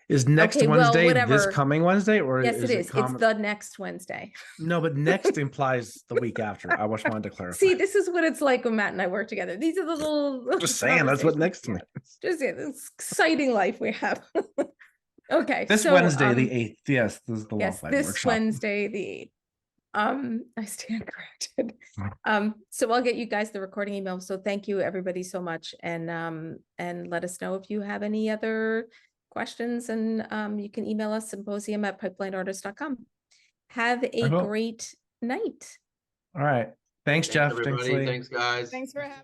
Is next Okay, well, Wednesday this whatever. coming Wednesday, or Yes, it is. It's common? the next Wednesday. No, but next implies the week after. I just wanted to clarify. See, this is what it's like when Matt and I work together. These are the little Just saying, that's what conversations next we means. have. Just yeah, this exciting life we have. Okay, This so, Wednesday, the 8th. Yes, this is the yes, logline this workshop. Wednesday, the 8th. I stand corrected. So I'll get you guys the recording email. So thank you everybody so much. And let us know if you have any other questions, and you can email us symposium@pipelineartist.com. Have a will. great night. All right. Thanks, Jeff. Everybody. Lee. Thanks, guys. Thanks for having